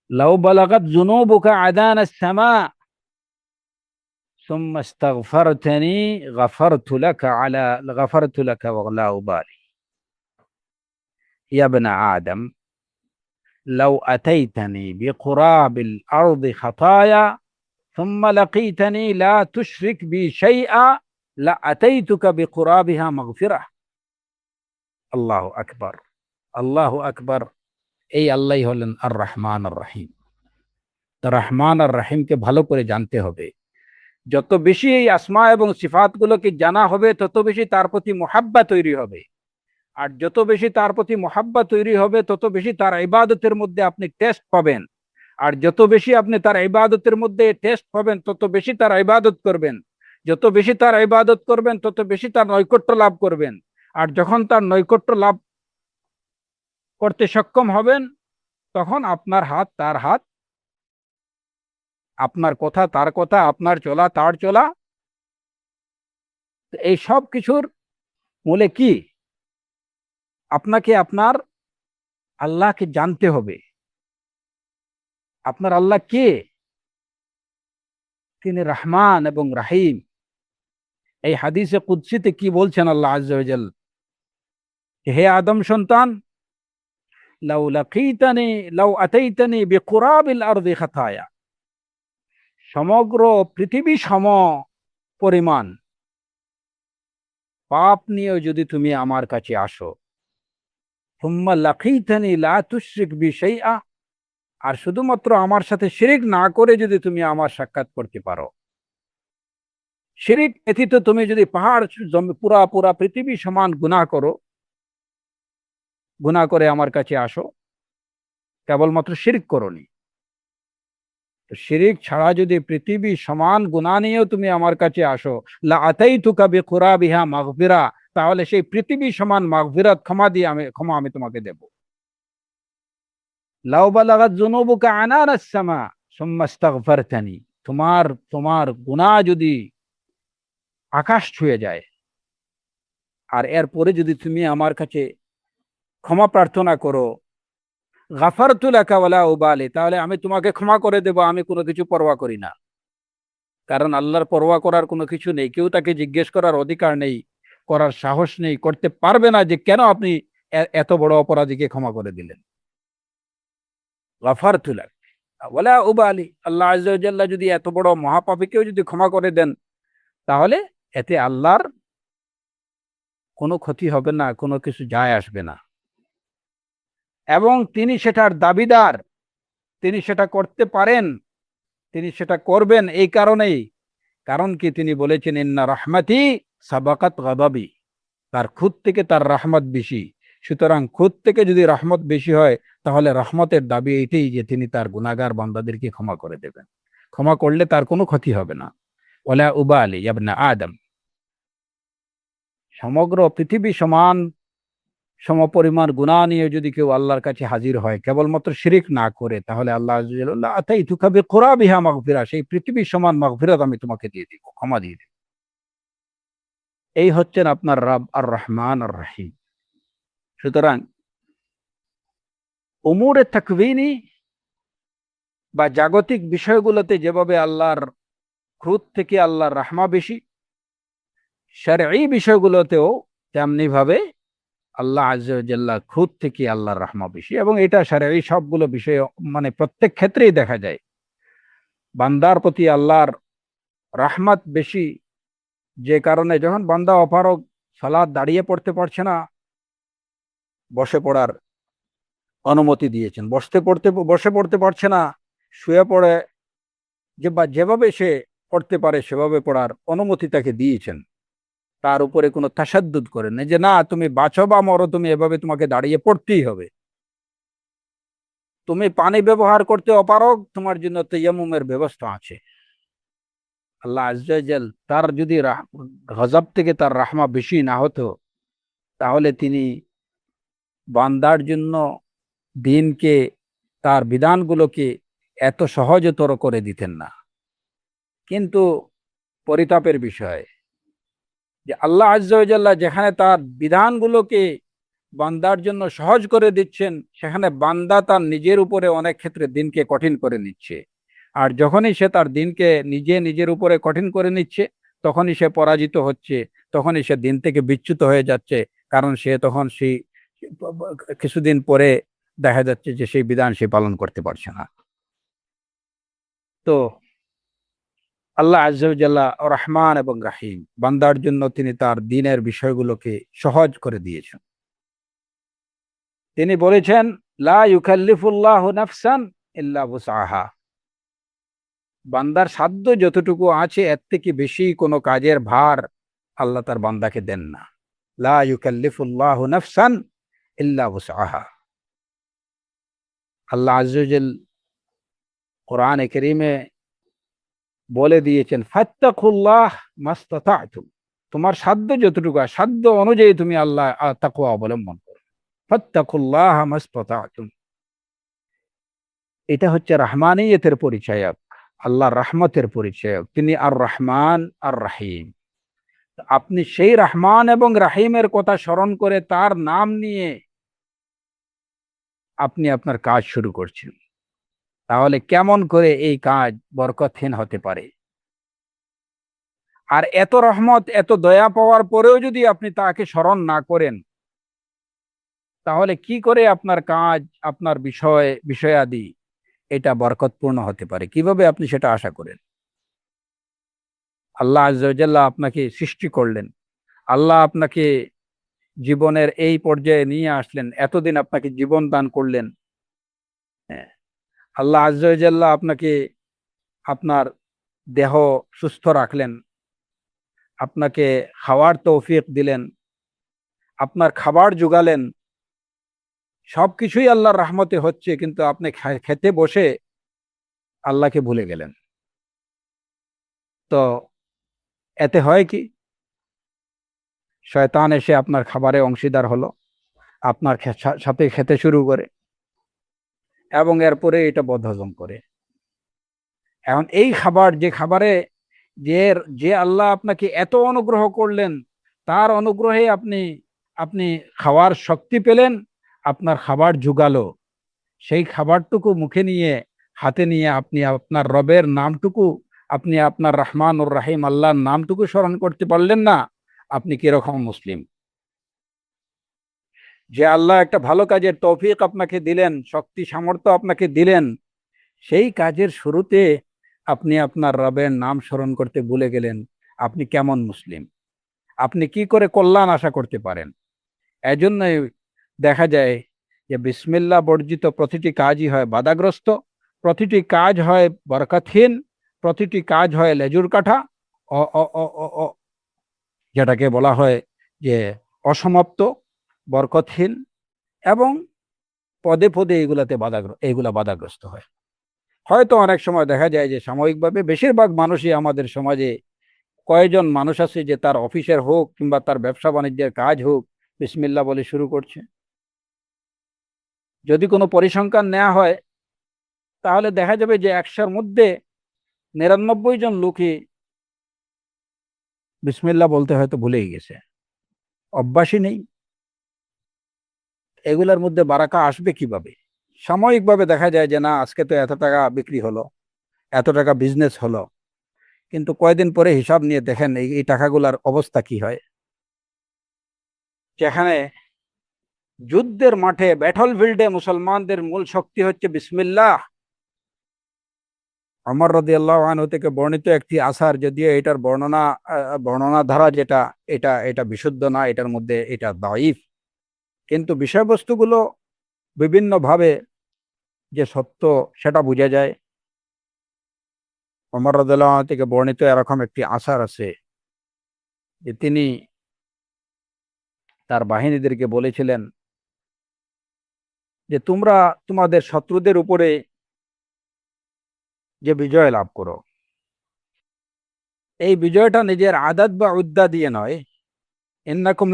লাউ বালাগাত যুনুবুকা আদানা আস-সামা সুম্মা ইস্তাগফারতানি গাফারতু লাকা ওয়ালা উবালি। ইয়া ইবনা আদম লাউ আতাইতানি বিকুরাবিল আরদি খাতায়া সুম্মা লাকীতানি লা তুশরিক বি শাইআ লা আতাইতুকা বিকুরাবিহা মাগফিরাহ। আল্লাহু আকবার, আল্লাহু আকবার। এই আল্লাহই হলেন আর রহমান আর রহিম। তো রহমান আর রহিমকে ভালো করে জানতে হবে। যত বেশি এই আসমা এবং সিফাতগুলোকে জানা হবে, তত বেশি তার প্রতি মুহাব্বা তৈরি হবে। আর যত বেশি তার প্রতি মুহাব্বা তৈরি হবে, তত বেশি তার ইবাদতের মধ্যে আপনি টেস্ট পাবেন। আর যত বেশি আপনি তার ইবাদতের মধ্যে টেস্ট পাবেন, তত বেশি তার ইবাদত করবেন। যত বেশি তার ইবাদত করবেন, তত বেশি তার নৈকট্য লাভ করবেন। আর যখন তার নৈকট্য লাভ করতে সক্ষম হবেন, তখন আপনার হাত তার হাত, আপনার কথা তার কথা, আপনার চলা তার চলা। এই সব কিছুর মূলে কি? আপনাকে আপনার আল্লাহকে জানতে হবে। আপনার আল্লাহ কে? তিনি রহমান এবং রাহিম। এই হাদিসে কুদসিতে কি বলছেন আল্লাহ আযজা ওয়া জাল? হে আদম সন্তান, লাউ লাকিতানি লাউ আতাইতানি বিকুরাবিল আরদি খাতায়া, সমগ্র পৃথিবী সম পরিমাণ পাপ নিয়েও যদি তুমি আমার কাছে আসো, সুম্মা লাকিতানি লা তুশরিক বি শাইআ, আর শুধুমাত্র আমার সাথে শিরিক না করে যদি তুমি আমার সাক্ষাৎ করতে পারো, শিরিক ব্যতীত তুমি যদি পাহাড় পুরা পুরা পৃথিবী সমান গুনাহ করো, গুনাহ করে আমার কাছে আসো, কেবলমাত্র শিরিক করোনি, তো শিরিক ছাড়া যদি পৃথিবী সমান গুনাহ নিয়েও তুমি আমার কাছে আসো, লা আতাইতুকা বিকুরাবিহা মাগফিরা, তাহলে সেই পৃথিবী সমান মাগফিরাত, ক্ষমা আমি তোমাকে দেব। লাউ বালাগাত যুনুবুকা আনানাস সামা সুম্মা ইস্তাগফারতানি, তোমার তোমার গুনাহ যদি আকাশ ছুঁয়ে যায়, আর এরপরে যদি তুমি আমার কাছে ক্ষমা প্রার্থনা করো, গাফারতু লাকা ওয়ালা উবালি, তাহলে আমি তোমাকে ক্ষমা করে দেব, আমি কোনো কিছু পরোয়া করি না। কারণ আল্লাহর পরোয়া করার কোনো কিছু নেই, কেউ তাকে জিজ্ঞেস করার অধিকার নেই, করার সাহস নেই, করতে পারবে না যে কেন আপনি এত বড় অপরাধীকে ক্ষমা করে দিলেন। গাফারতু লাক ওয়ালা উবালি, আল্লাহ আযজা ওয়া জাল্লা যদি এত বড় মহাপাপীকেও যদি ক্ষমা করে দেন, তাহলে এতে আল্লাহর কোনো ক্ষতি হবে না, কোনো কিছু যায় আসবে না। এবং তিনি সেটার দাবিদার, তিনি সেটা করতে পারেন, তিনি সেটা করবেন। এই কারণেই, কারণ কি তিনি বলেছেন, ইন্না রাহমাতি সাবাকাত গাদাবি, তার খুদ থেকে তার রহমত বেশি। সুতরাং খুদ থেকে যদি রহমত বেশি হয়, তাহলে রহমতের দাবি এটাই যে তিনি তার গুনাহগার বান্দাদেরকে ক্ষমা করে দেবেন, ক্ষমা করলে তার কোনো ক্ষতি হবে না। ওয়ালা উবালি ইবনা আদম, সমগ্র পৃথিবী সমান সমপরিমাণ গুনাহ নিয়ে যদি কেউ আল্লাহর কাছে হাজির হয়, কেবলমাত্র শিরিক না করে, তাহলে আল্লাহ আযজা ওয়া জাল্লা আতাইতুকা বিকুরাবিহা মাগফিরা, সেই পৃথিবীর সমান মাগফিরাত আমি তোমাকে দিয়ে দিব, ক্ষমা দিয়ে দিব। এই হচ্ছেন আপনার রব আর রহমান আর রহিম। সুতরাং উমুরে তাকওয়িনি বা জাগতিক বিষয়গুলোতে যেভাবে আল্লাহর ক্রোধ থেকে আল্লাহর রাহমা বেশি, শরঈ বিষয়গুলোতেও তেমনি ভাবে আল্লাহ আযজা ওয়া জাল্লা ক্রোধ থেকে আল্লাহর রাহমা বেশি। এবং এটা শরঈ সবগুলো বিষয়ে, মানে প্রত্যেক ক্ষেত্রেই দেখা যায় বান্দার প্রতি আল্লাহর রাহমত বেশি। যে কারণে যখন বান্দা অপারগ, সালাত দাঁড়িয়ে পড়তে পারছে না, বসে পড়ার অনুমতি দিয়েছেন, বসে পড়তে পারছে না, শুয়ে পড়ে, যেভাবে সে পড়তে পারে সেভাবে পড়ার অনুমতি তাকে দিয়েছেন। তার উপরে কোনো তাশাদ্দুদ করেন না যে না তুমি বাঁচো বা মরো, তুমি এভাবে তোমাকে দাঁড়িয়ে পড়তেই হবে। তুমি পানি ব্যবহার করতে অপারগ, তোমার জন্য তায়াম্মুমের ব্যবস্থা আছে। আল্লাহ আযজা ওয়া জাল তার যদি গজব থেকে তার রাহমা বেশি না হতো, তাহলে তিনি বান্দার জন্য দিনকে, তার বিধানগুলোকে এত সহজতর করে দিতেন না। কিন্তু পরিতাপের বিষয় যে আল্লাহ আযজা ওয়া জাল্লা যেখানে তার বিধানগুলোকে বান্দার জন্য সহজ করে দিচ্ছেন, সেখানে বান্দা তার নিজের উপরে অনেক ক্ষেত্রে দিনকে কঠিন করে নিচ্ছে। আর যখনই সে তার দিনকে নিজের উপরে কঠিন করে নিচ্ছে, তখনই সে পরাজিত হচ্ছে, তখনই সে দিন থেকে বিচ্যুত হয়ে যাচ্ছে। কারণ সে তখন সেই কিছুদিন পরে দেখা যাচ্ছে যে সেই বিধান সে পালন করতে পারছে না। তো আল্লাহ আযজা ওয়া জাল্লা রহমান এবং রাহিম, বান্দার জন্য তিনি তার দ্বীনের বিষয়গুলোকে সহজ করে দিয়েছেন। তিনি বলেছেন, লা ইউকাল্লিফুল্লাহু নাফসান ইল্লা উসআহা, বান্দার সাধ্য যতটুকু আছে এর থেকে বেশি কোনো কাজের ভার আল্লাহ তার বান্দাকে দেন না। লা ইউকাল্লিফুল্লাহু নাফসান ইল্লা উসআহা। আল্লাহ আযজা ওয়া জাল কোরআনে কারীমে বলে দিয়েছেন, ফাত্তাকুল্লাহ মাসতাতা'তুম, তোমার সাধ্য যতটুকু, সাধ্য অনুযায়ী তুমি আল্লাহ তাকওয়া অবলম্বন করো। ফাত্তাকুল্লাহ মাসতাতা'তুম, এটা হচ্ছে রহমানিয়তের পরিচায়ক, আল্লাহর রহমতের পরিচায়ক। তিনি আর রহমান আর রাহিম। আপনি সেই রহমান এবং রাহিমের কথা স্মরণ করে তার নাম নিয়ে আপনি আপনার কাজ শুরু করছেন, তাহলে কেমন করে এই কাজ বরকতহীন হতে পারে? আর এত রহমত এত দয়া পাওয়ার পরেও যদি আপনি তাকে স্মরণ না করেন, তাহলে কি করে আপনার কাজ, আপনার বিষয়াদি এটা বরকতপূর্ণ হতে পারে? কিভাবে আপনি সেটা আশা করেন? আল্লাহ আজ্জা ওয়া জাল্লা আপনাকে সৃষ্টি করলেন, আল্লাহ আপনাকে জীবনের এই পর্যায়ে নিয়ে আসলেন, এতদিন আপনাকে জীবন দান করলেন। হ্যাঁ, আল্লাহ আজ্জা ওয়া জাল্লা আপনাকে আপনার দেহ সুস্থ রাখলেন, আপনাকে খাওয়ার তৌফিক দিলেন, আপনার খাবার জোগালেন, সবকিছুই আল্লাহর রহমতে হচ্ছে, কিন্তু আপনি খেতে বসে আল্লাহকে ভুলে গেলেন। তো এতে হয় কি? শয়তান এসে আপনার খাবারে অংশীদার হলো, আপনার সাথে খেতে শুরু করে এবং এরপরে এটা বদহজম করে। এখন এই খাবার, যে খাবারে যে যে আল্লাহ আপনাকে এত অনুগ্রহ করলেন, তার অনুগ্রহে আপনি আপনি খাওয়ার শক্তি পেলেন, আপনার খাবার জুগালো, সেই খাবারটুকু মুখে নিয়ে, হাতে নিয়ে আপনি আপনার রবের নামটুকু, আপনি আপনার রহমানুর রাহিম আল্লাহর নামটুকু স্মরণ করতে পারলেন না, আপনি কিরকম মুসলিম? যে আল্লাহ একটা ভালো কাজের তৌফিক আপনাকে দিলেন, শক্তি সামর্থ্য আপনাকে দিলেন, সেই কাজের শুরুতে আপনি আপনার রবের নাম স্মরণ করতে ভুলে গেলেন, আপনি কেমন মুসলিম? আপনি কি করে কল্যাণ আশা করতে পারেন? এজন্যই দেখা যায় যে বিসমিল্লাহ বর্জিত প্রতিটি কাজই হয় বাধাগ্রস্ত, প্রতিটি কাজ হয় বরকতহীন, প্রতিটি কাজ হয় লেজুর কাঠা, অ অ অ অ অ যেটাকে বলা হয় যে অসমাপ্ত, বরকতহীন, এবং পদে পদে এগুলা বাধাগ্রস্ত হয়। হয়তো অনেক সময় দেখা যায় যে সাময়িকভাবে, বেশিরভাগ মানুষই আমাদের সমাজে, কয়েকজন মানুষ আছে যে তার অফিসের হোক কিংবা তার ব্যবসা বাণিজ্যের কাজ হোক, বিসমিল্লাহ বলে শুরু করছে। যদি কোনো পরিসংখ্যান নেওয়া হয়, তাহলে দেখা যাবে যে 100-র মধ্যে 99 জন লোকই বিসমিল্লাহ বলতে হয়তো ভুলেই গেছে, অভ্যাসই নেই। এগুলোর মধ্যে বারাকা আসবে কিভাবে? সাময়িকভাবে দেখা যায় যে না, আজকে তো এত টাকা বিক্রি হলো, এত টাকা বিজনেস হলো, কিন্তু কয়দিন পরে হিসাব নিয়ে দেখেন এই টাকাগুলার অবস্থা কি হয়। যেখানে যুদ্ধের মাঠে, ব্যাটল ফিল্ডে মুসলমানদের মূল শক্তি হচ্ছে বিসমিল্লাহ। ওমর রাদিয়াল্লাহু আনহু থেকে বর্ণিত একটি আসার, যদিও এটার বর্ণনা ধারা যেটা, এটা বিশুদ্ধ না, এটার মধ্যে এটা দাঈফ, কিন্তু বিষয়বস্তুগুলো বিভিন্নভাবে যে সত্য সেটা বোঝা যায়। ওমর রাদিয়াল্লাহু আনহু থেকে বর্ণিত এরকম একটি আসার আছে যে তিনি তার বাহিনীদেরকে বলেছিলেন যে তোমরা তোমাদের শত্রুদের উপরে যে বিজয় লাভ করো, এই বিজয়টা নিজের আদাত বা উদ্দা দিয়ে নয়। ইন্নাকুম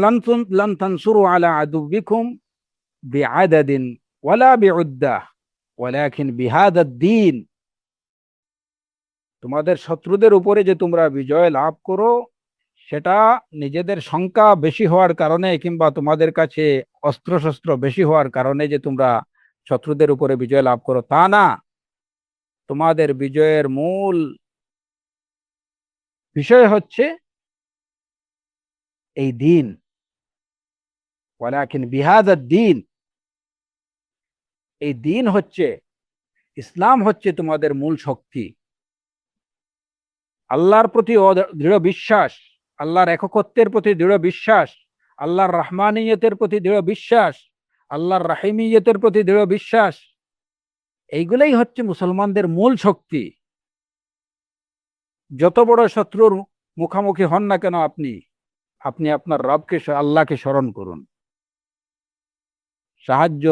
লান তানসুরু আলা আদুবিকুম বিআদাদিন ওয়ালা বিউদ্দাহ ওয়ালাকিন বিহাদাদ দ্বীন। তোমাদের শত্রুদের উপরে যে তোমরা বিজয় লাভ করো, সেটা নিজেদের সংখ্যা বেশি হওয়ার কারণে কিংবা তোমাদের কাছে অস্ত্রশস্ত্র বেশি হওয়ার কারণে যে তোমরা শত্রুদের উপরে বিজয় লাভ করো তা না। তোমাদের বিজয়ের মূল বিষয় হচ্ছে এই দিন, ওয়ালাকিন বিহাদাদ দ্বীন। এই দিন হচ্ছে, ইসলাম হচ্ছে তোমাদের মূল শক্তি। আল্লাহর প্রতি দৃঢ় বিশ্বাস, আল্লাহর একত্বের প্রতি দৃঢ় বিশ্বাস, আল্লাহর রহমানিয়তের প্রতি দৃঢ় বিশ্বাস, আল্লাহর রাহিমিয়তের প্রতি দৃঢ় বিশ্বাস, এইগুলাই হচ্ছে মুসলমানদের মূল শক্তি। যত বড় শত্রুর মুখোমুখি হন না কেন, আপনি আপনি আপনার রবকে, আল্লাহকে স্মরণ করুন, সাহায্য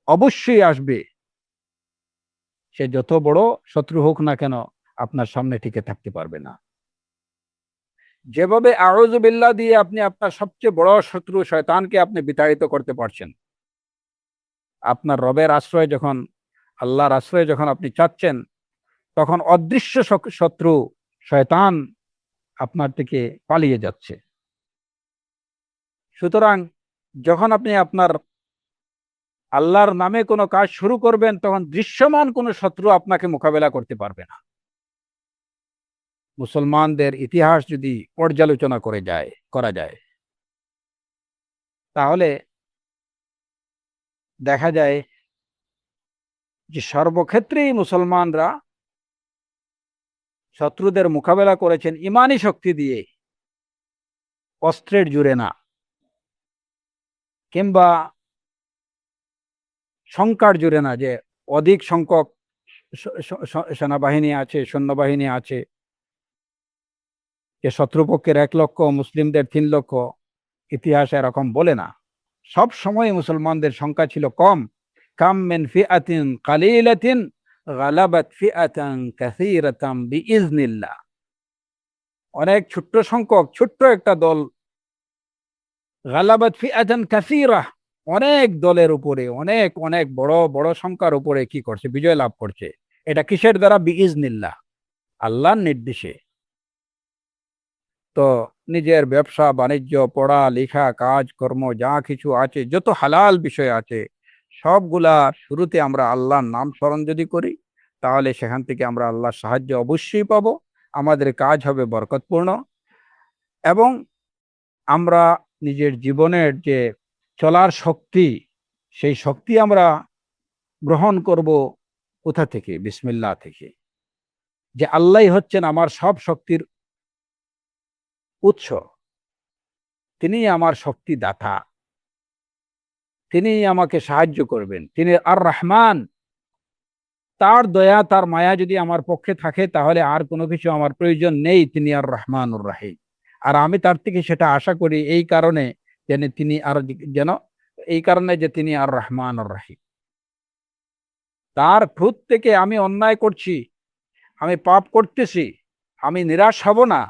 অবশ্যই আসবে। সে যত বড় শত্রু হোক না কেন, আপনার সামনে টিকে থাকতে পারবে না। যেভাবে আউযু বিল্লাহ দিয়ে আপনি আপনার সবচেয়ে বড় শত্রু শয়তানকে আপনি বিতাড়িত করতে পারছেন, আপনার রবের আশ্রয় যখন, আল্লাহর আশ্রয় যখন আপনি চাচ্ছেন, তখন অদৃশ্য শত্রু শয়তান আপনার থেকে পালিয়ে যাচ্ছে। সুতরাং যখন আপনি আপনার আল্লাহর নামে কোনো কাজ শুরু করবেন, তখন দৃশ্যমান কোনো শত্রু আপনাকে মোকাবেলা করতে পারবে না। মুসলমানদের ইতিহাস যদি পর্যালোচনা করা যায়, তাহলে দেখা যায় যে সর্বক্ষেত্রেই মুসলমানরা শত্রুদের মোকাবেলা করেছেন ইমানি শক্তি দিয়ে, অস্ত্রের জোরে না, কিংবা সংখ্যার জোরে না, যে অধিক সংখ্যক সেনাবাহিনী আছে, সৈন্যবাহিনী আছে, যে শত্রুপক্ষের 1 লক্ষ, মুসলিমদের 3 লক্ষ। ইতিহাস এরকম বলে না। সব সময় মুসলমানদের সংখ্যা ছিল কম। কাম মিন ফিআতিন কালিলাতিন গালাবাত ফিআতান কাসীরাতাম বিইজনিল্লাহ। অনেক ছোট্ট সংখ্যক, ছোট্ট একটা দল, গালাবাত ফিআতান কাসীরা, অনেক দলের উপরে, অনেক অনেক বড় বড় সংখ্যার উপরে কি করছে? বিজয় লাভ করছে। এটা কিসের দ্বারা? বিইজনিল্লাহ, আল্লাহর নির্দেশে। তো নিজের ব্যবসা বাণিজ্য, পড়া লেখা, কাজ কর্ম যা কিছু আছে, যত হালাল বিষয় আছে, সবগুলা শুরুতে আমরা আল্লাহর নাম স্মরণ যদি করি, তাহলে সেখান থেকে আমরা আল্লাহর সাহায্য অবশ্যই পাবো। আমাদের কাজ হবে বরকতপূর্ণ, এবং আমরা নিজের জীবনের যে চলার শক্তি, সেই শক্তি আমরা গ্রহণ করব কোথা থেকে? বিসমিল্লাহ থেকে। যে আল্লাহই হচ্ছেন আমার সব শক্তির উৎস, তিনি আমার শক্তি দাতা, তিনি আমাকে সাহায্য করবেন, তিনি আর রহমান। তার দয়া, তার মায়া যদি আমার পক্ষে থাকে, তাহলে আর কোনো কিছু আমার প্রয়োজন নেই। তিনি আর রহমানুর রাহিম। আর আমি তার থেকে সেটা আশা করি এই কারণে, এই কারণে যে তিনি আর রহমানুর রাহিম। তার ক্রোধ থেকে আমি অন্যায় করছি, আমি পাপ করতেছি, আমি নিরাশ হব না।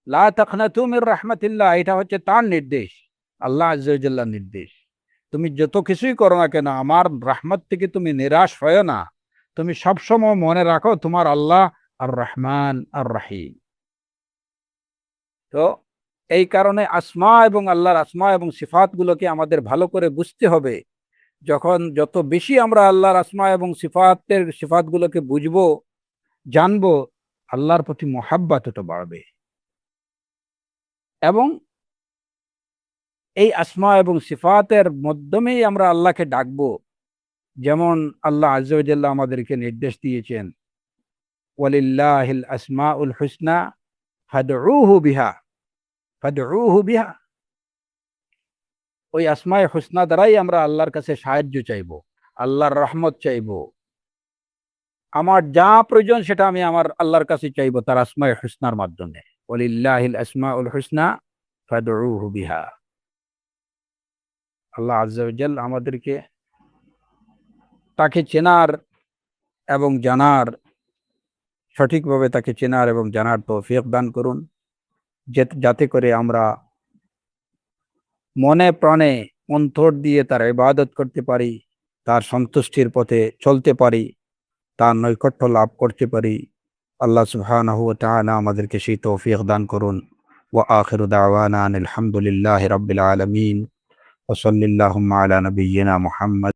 লা তাকনাতু মির রাহমাতিল্লাহ, এটা হচ্ছে তার নির্দেশ, আল্লাহ আযজা ওয়া জাল্লার নির্দেশ। তুমি যত কিছুই করো না কেন, আমার রাহমত থেকে তুমি নিরাশ হয় না। তুমি সবসময় মনে রাখো তোমার আল্লাহ আর রহমান আর রাহিম। তো এই কারণে আল্লাহর আসমা এবং সিফাত গুলোকে আমাদের ভালো করে বুঝতে হবে। যখন যত বেশি আমরা আল্লাহর আসমা এবং সিফাত গুলোকে বুঝবো, জানবো, আল্লাহর প্রতি মহাব্বত তত বাড়বে। এবং এই আসমা এবং সিফাতের মাধ্যমেই আমরা আল্লাহকে ডাকবো। যেমন আল্লাহ আযজা ওয়া জাল্লা আমাদেরকে নির্দেশ দিয়েছেন, ওয়ালিল্লাহিল আসমাউল হুসনা ফাদউহু বিহা। ওই আসমায়ে হুসনা দ্বারাই আমরা আল্লাহর কাছে সাহায্য চাইবো, আল্লাহর রহমত চাইবো। আমার যা প্রয়োজন সেটা আমি আমার আল্লাহর কাছে চাইবো তার আসমায়ে হুসনার মাধ্যমে। ওয়ালিল্লাহিল আসমাউল হুসনা ফাদউহু বিহা। আল্লাহ আযজা ওয়া জাল্লা আমাদেরকে তাকে চেনার এবং জানার, সঠিকভাবে তাকে চেনার এবং জানার তৌফিক দান করুন, যাতে করে আমরা মনে প্রাণে অন্তর দিয়ে তার ইবাদত করতে পারি, তার সন্তুষ্টির পথে চলতে পারি, তার নৈকট্য লাভ করতে পারি। আল্লাহ সুবহানাহু ওয়া তাআলা আমাদেরকে সেই তৌফিক দান করুন। ওয়া আখিরু দাওয়ানা আনিল হামদুলিল্লাহি রাব্বিল আলামিন ওয়া সাল্লাল্লাহু আলা নাবিয়্যিনা মুহাম্মদ।